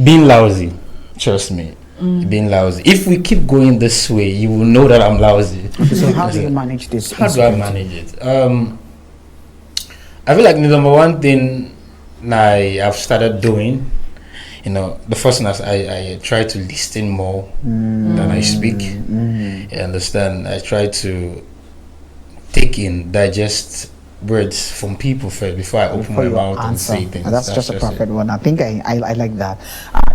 being lousy, trust me, being lousy. If we keep going this way, you will know that I'm lousy. So how do you manage this? How do I manage it? I feel like the number one thing I've started doing, the first thing is I try to listen more than I speak. You understand? I try to digest words from people first before I open my mouth and say things. That's just a perfect one. I think I like that.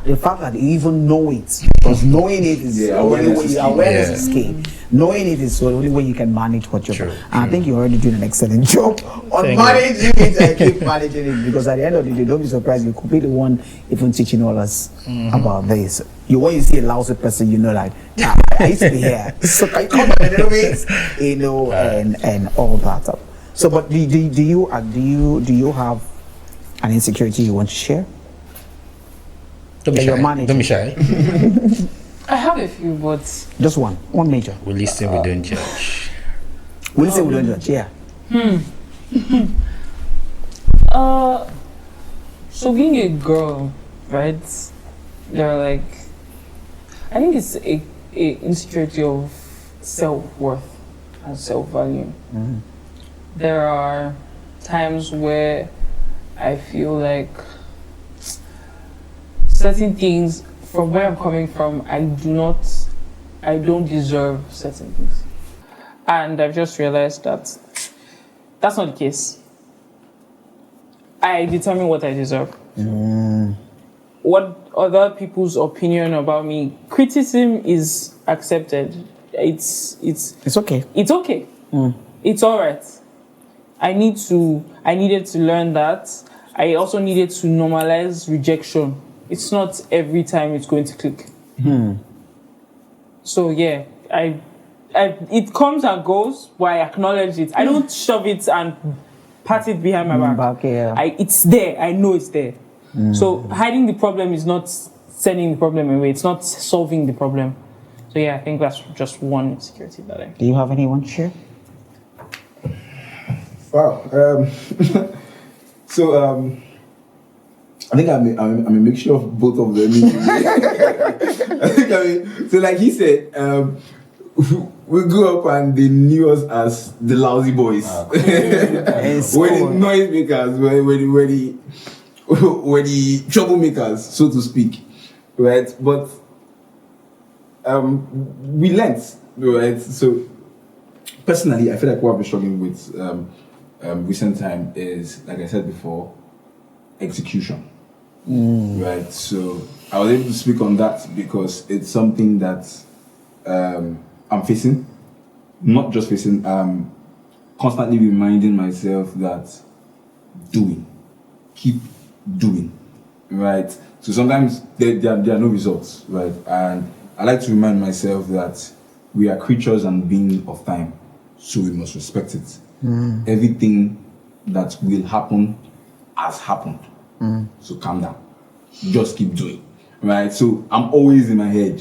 The fact that you even know it, because knowing it is the only way. Awareness is key. Knowing it is the only way you can manage what you're doing. And I think you're already doing an excellent job on managing it and keep managing it, because at the end of the day, don't be surprised, you could be the one even teaching all us about this. When you see a lousy person, you know that I used to be here. So can you come on a little bit, and all that stuff. So, but do you have an insecurity you want to share? Don't be shy. Don't be shy. I have a few, but just one major. We listen, we don't judge. We listen, we don't judge. Yeah. So being a girl, right? There are I think it's a a insecurity of self-worth and self-value. There are times where I feel like certain things, from where I'm coming from, I don't deserve certain things. And I've just realized that that's not the case. I determine what I deserve. What other people's opinion about me, criticism is accepted. It's okay. It's okay. It's all right. I needed to learn that. I also needed to normalize rejection. It's not every time it's going to click. So yeah, it comes and goes, but I acknowledge it. I don't shove it and pat it behind my back. It's there. I know it's there. So hiding the problem is not sending the problem away. It's not solving the problem. So yeah, I think that's just one insecurity that I... Do you have anyone to share? Wow. So I think I'm a mixture of both of them. So like he said, we grew up and they knew us as the lousy boys. When the noise makers, when the troublemakers, so to speak. Right? But we learned, right? So personally, I feel like what I've been struggling with recent time is, like I said before, execution. Right? So I was able to speak on that because it's something that I'm facing. Not just facing, constantly reminding myself that keep doing, right? So sometimes there are no results, right? And I like to remind myself that we are creatures and beings of time, so we must respect it. Everything that will happen has happened. So calm down. Just keep doing. Right? So I'm always in my head.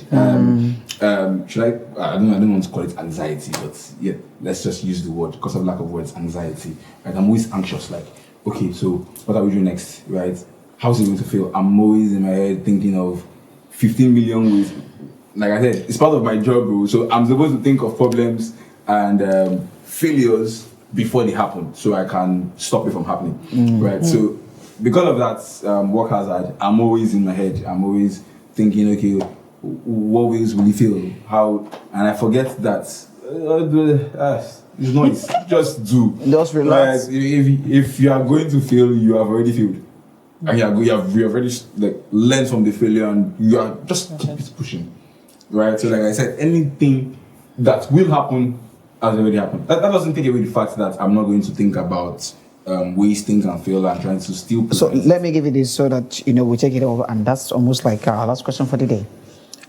Should I don't want to call it anxiety, but yeah, let's just use the word because of lack of words, anxiety. Right? I'm always anxious, like, okay, so what are we doing next? Right? How's it going to feel? I'm always in my head thinking of 15 million ways. Like I said, it's part of my job, bro. So I'm supposed to think of problems and failures before they happen, so I can stop it from happening. Right? So because of that work hazard, I'm always in my head. I'm always thinking, okay, what ways will you feel? How? And I forget that it's noise. Just do. Just relax. If you are going to fail, you have already failed. And you have already learned from the failure, and you are just keep it pushing. Right? So like I said, anything that will happen has already happened. That doesn't take away the fact that I'm not going to think about ways things can fail and trying to still. So let me give you this so that we take it over, and that's almost like our last question for the day,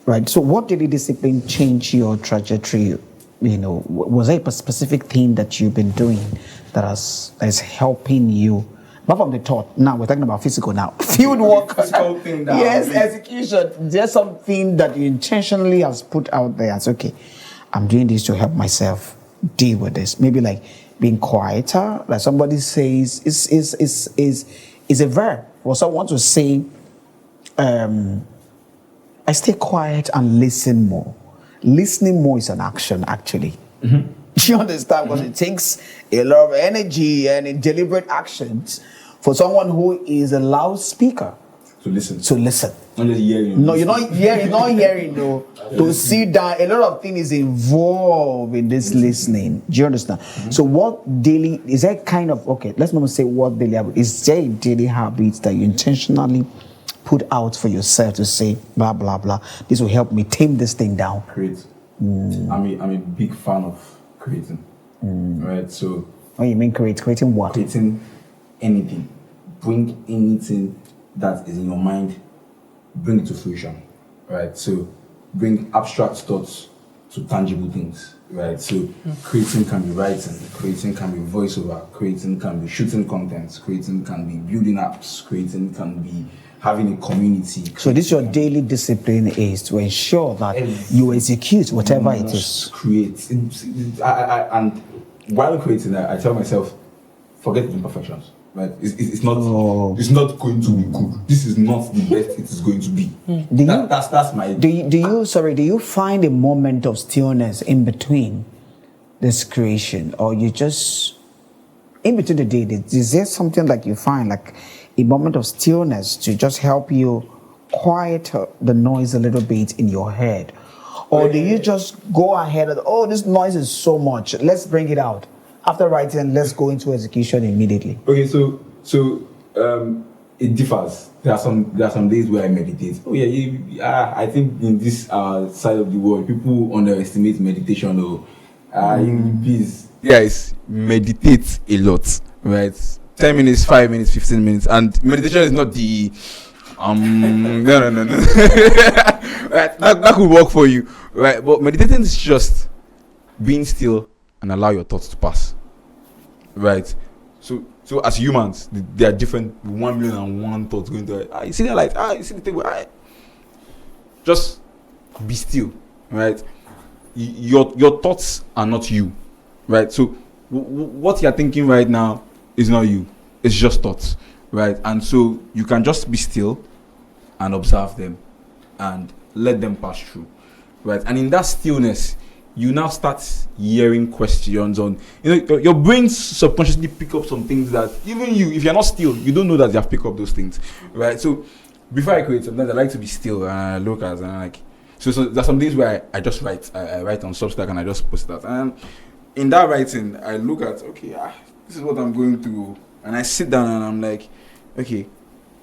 right? So what daily discipline change your trajectory? Was there a specific thing that you've been doing that is helping you? Not from the thought. Now we're talking about physical now. Field work. Physical thing that yes, execution. There's something that you intentionally has put out there. It's okay. I'm doing this to help myself deal with this. Maybe like being quieter, like somebody says, is a verb for someone to say, I stay quiet and listen more. Listening more is an action, actually. Do you understand? Because it takes a lot of energy and deliberate actions for someone who is a loudspeaker to listen. Not just hearing. No, you're not hearing, no. To sit down, a lot of things is involved in this listening. Do you understand? So what daily, is that kind of, okay, let's not say what daily habit, is there a daily habit that you intentionally put out for yourself to say, blah, blah, blah, this will help me tame this thing down? Create. I'm a big fan of creating. Right, so. What do you mean creating what? Creating anything. Bring anything that is in your mind, bring it to fruition, right? So bring abstract thoughts to tangible things, right? So creating can be writing, creating can be voiceover, creating can be shooting content, creating can be building apps, creating can be having a community. So this your daily discipline is to ensure that you execute whatever it is. Create. And while creating that, I tell myself, forget the imperfections. Right? It's not going to be good. This is not the best it is going to be. That's my. Do you find a moment of stillness in between this creation, or you just in between the day? Is there something like you find like a moment of stillness to just help you quiet the noise a little bit in your head, or do you just go ahead and this noise is so much, let's bring it out after writing, let's go into execution immediately? Okay, so it differs. There are some days where I meditate. I think in this side of the world, people underestimate meditation. Please, guys, meditate a lot, right? 10 minutes, 5 minutes, 15 minutes, and meditation is not the no. Right, that could work for you, right? But meditating is just being still and allow your thoughts to pass, right? So as humans, there are different 1,000,001 thoughts going to. You see that light? You see the table? Just be still, right? Your thoughts are not you, right? So what you're thinking right now is not you. It's just thoughts, right? And so you can just be still and observe them and let them pass through, right? And in that stillness, you now start hearing questions on, your brain subconsciously pick up some things that even you, if you're not still, you don't know that you have picked up those things, right? So before I create, sometimes I like to be still and I look at it and I'm like, so there's some days where I just write. I write on Substack and I just post that. And in that writing, I look at, this is what I'm going through. And I sit down and I'm like, okay,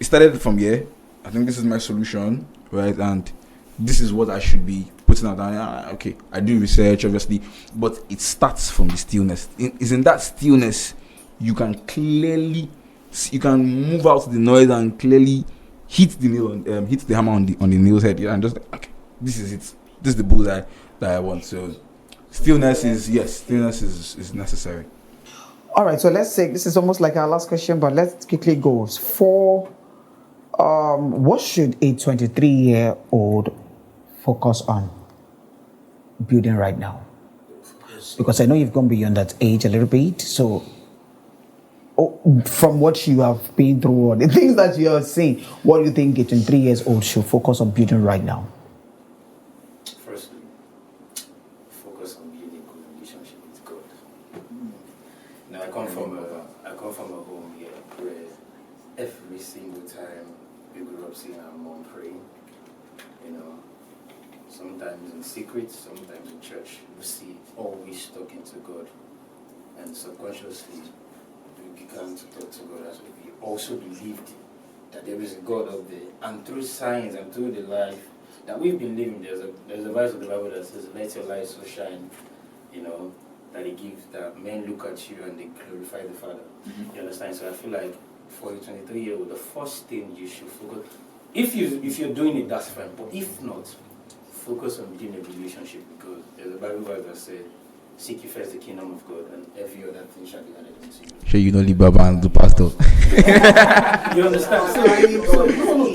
it started from here. I think this is my solution, right? And this is what I should be putting out. Okay, I do research, obviously, but it starts from the stillness. It's in that stillness you can clearly, you can move out the noise and clearly hit the hammer on the nail's head. And just like, okay, this is it. This is the bullseye that I want. So stillness is necessary. All right, so let's say this is almost like our last question, but let's quickly go for what should a 23-year-old focus on building right now? Because I know you've gone beyond that age a little bit. So from what you have been through, or the things that you are seeing, what do you think a 23 years old should focus on building right now? Firstly, focus on building a good relationship with God. Now I come from a home here where every single time we grew up seeing our mom praying, sometimes in secret, sometimes in church, we see always talking to God, and subconsciously we began to talk to God as we also believed that there is a God out there, and through signs and through the life that we've been living, there's a verse of the Bible that says, "Let your light so shine," that it gives that men look at you and they glorify the Father. Mm-hmm. You understand? So I feel like for a 23-year-old, the first thing you should focus, if you're doing it, that's fine. But if not, focus on building a relationship with God. There's a Bible verse that says, "Seek ye first the kingdom of God, and every other thing shall be added unto you." Sure, you know Baba and the pastor. You understand? So,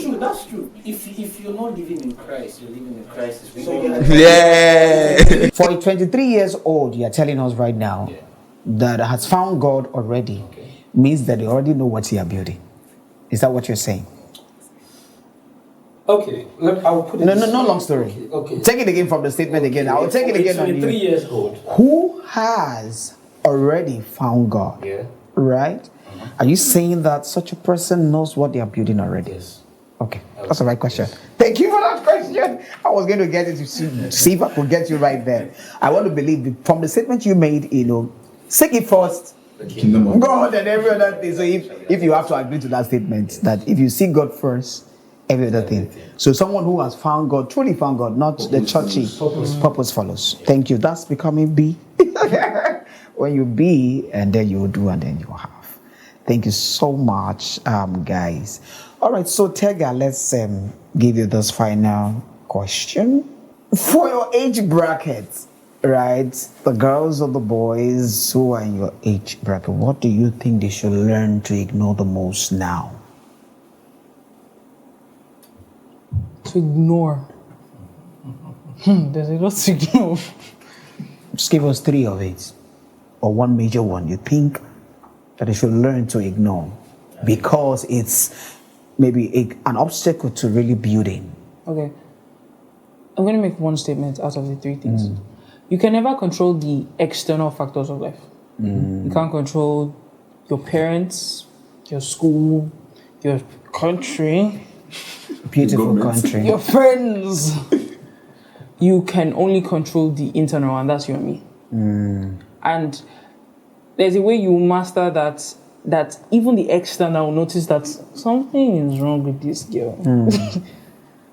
true. That's true. If you're not living in Christ, you're living in Christ. Yeah. For a 23 years old, you're telling us right now that has found God already, means that they already know what you are building. Is that what you're saying? Okay, look, I'll put it. No long story. Okay. Take it again from the statement again. I will take it again. 23 years old. Who has already found God? Yeah. Right? Uh-huh. Are you saying that such a person knows what they are building already? Yes. Okay, that's the right question. Thank you for that question. I was going to get it to see if I could get you right there. I want to believe from the statement you made, seek it first, The kingdom of God and every other thing. So if you have to agree to that statement, that if you seek God first, every other thing. So someone who has found God, truly found God, not the churchy, purpose follows. Thank you. That's becoming B. When you be, and then you do, and then you have. Thank you so much, guys. All right, so Tega, let's give you this final question. For your age bracket, right, the girls or the boys who are in your age bracket, what do you think they should learn to ignore the most now? To ignore. There's a lot to ignore. Just give us three of it, or one major one you think that they should learn to ignore. because it's maybe an obstacle to really building. Okay. I'm going to make one statement out of the three things. You can never control the external factors of life. You can't control your parents, your school, your country, Beautiful country. your friends. You can only control the internal, and that's you and me. And there's a way you master that even the external will notice that something is wrong with this girl.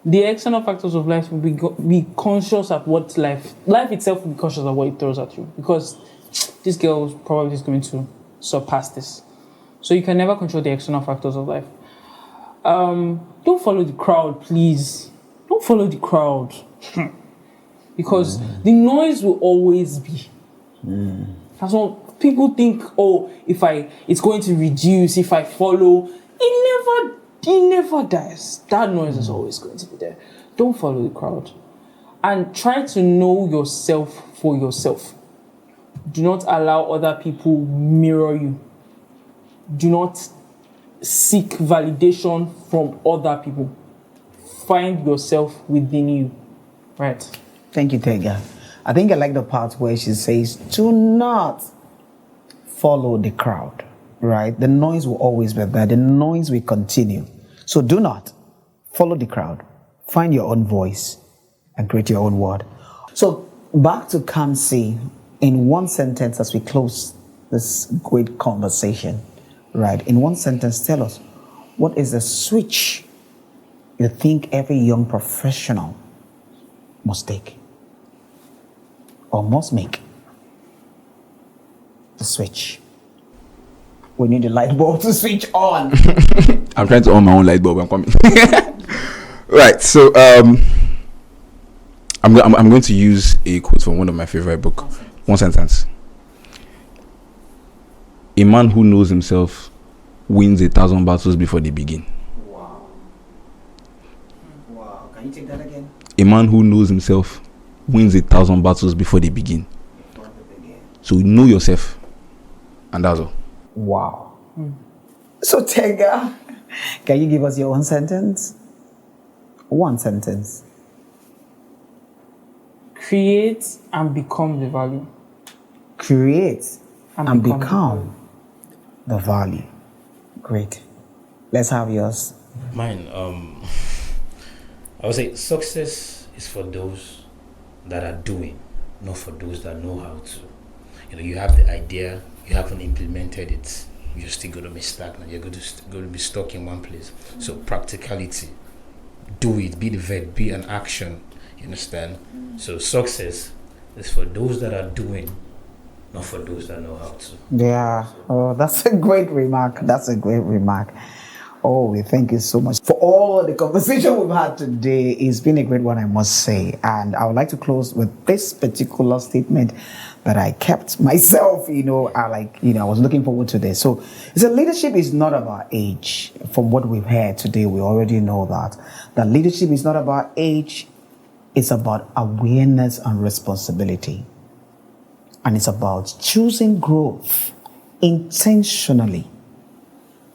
The external factors of life will be conscious at what life itself will be conscious of what it throws at you, because this girl is probably going to surpass this. So you can never control the external factors of life. Don't follow the crowd, please. Don't follow the crowd. Because the noise will always be. That's what people think, it's going to reduce if I follow. It never dies. That noise is always going to be there. Don't follow the crowd. And try to know yourself for yourself. Do not allow other people mirror you. Do not seek validation from other people. Find yourself within you. Right. Thank you, Tega. I think I like the part where she says, do not follow the crowd, right? The noise will always be there. The noise will continue. So do not follow the crowd. Find your own voice and create your own word. So back to Kamsi in one sentence as we close this great conversation, right? In one sentence, tell us, what is the switch you think every young professional must take or must make? The switch. We need the light bulb to switch on. I'm trying to on my own light bulb. I'm coming. Right. So I'm going to use a quote from one of my favorite books. One sentence. A man who knows himself wins 1,000 battles before they begin. Wow. Can you take that again? A man who knows himself wins 1,000 battles before they begin. So know yourself, and that's all. Wow. So Tega, can you give us your own sentence? One sentence. Create and become the value. Create and become the value. Great. Let's have yours. Mine, I would say success is for those that are doing, not for those that know how to. You have the idea, you haven't implemented it, you're still going to be stagnant, you're going to be stuck in one place. So practicality, do it, be the vet, be an action, you understand? So success is for those that are doing, not for those that know how to. Yeah. Oh, that's a great remark. That's a great remark. Oh, we thank you so much for all the conversation we've had today. It's been a great one, I must say. And I would like to close with this particular statement that I kept myself, I was looking forward to this. So, leadership is not about age. From what we've heard today, we already know that leadership is not about age. It's about awareness and responsibility. And it's about choosing growth intentionally.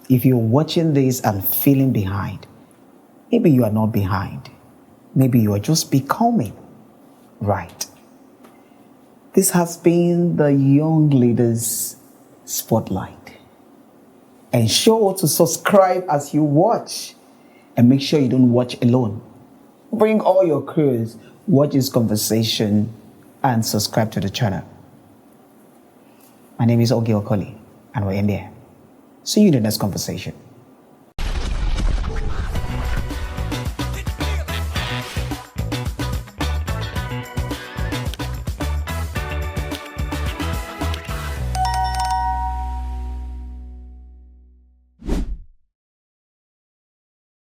If you're watching this and feeling behind, maybe you are not behind. Maybe you are just becoming right. This has been the Young Leaders Spotlight. Ensure to subscribe as you watch, and make sure you don't watch alone. Bring all your crews, watch this conversation, and subscribe to the channel. My name is Okorafor, and we're in there. See you in the next conversation.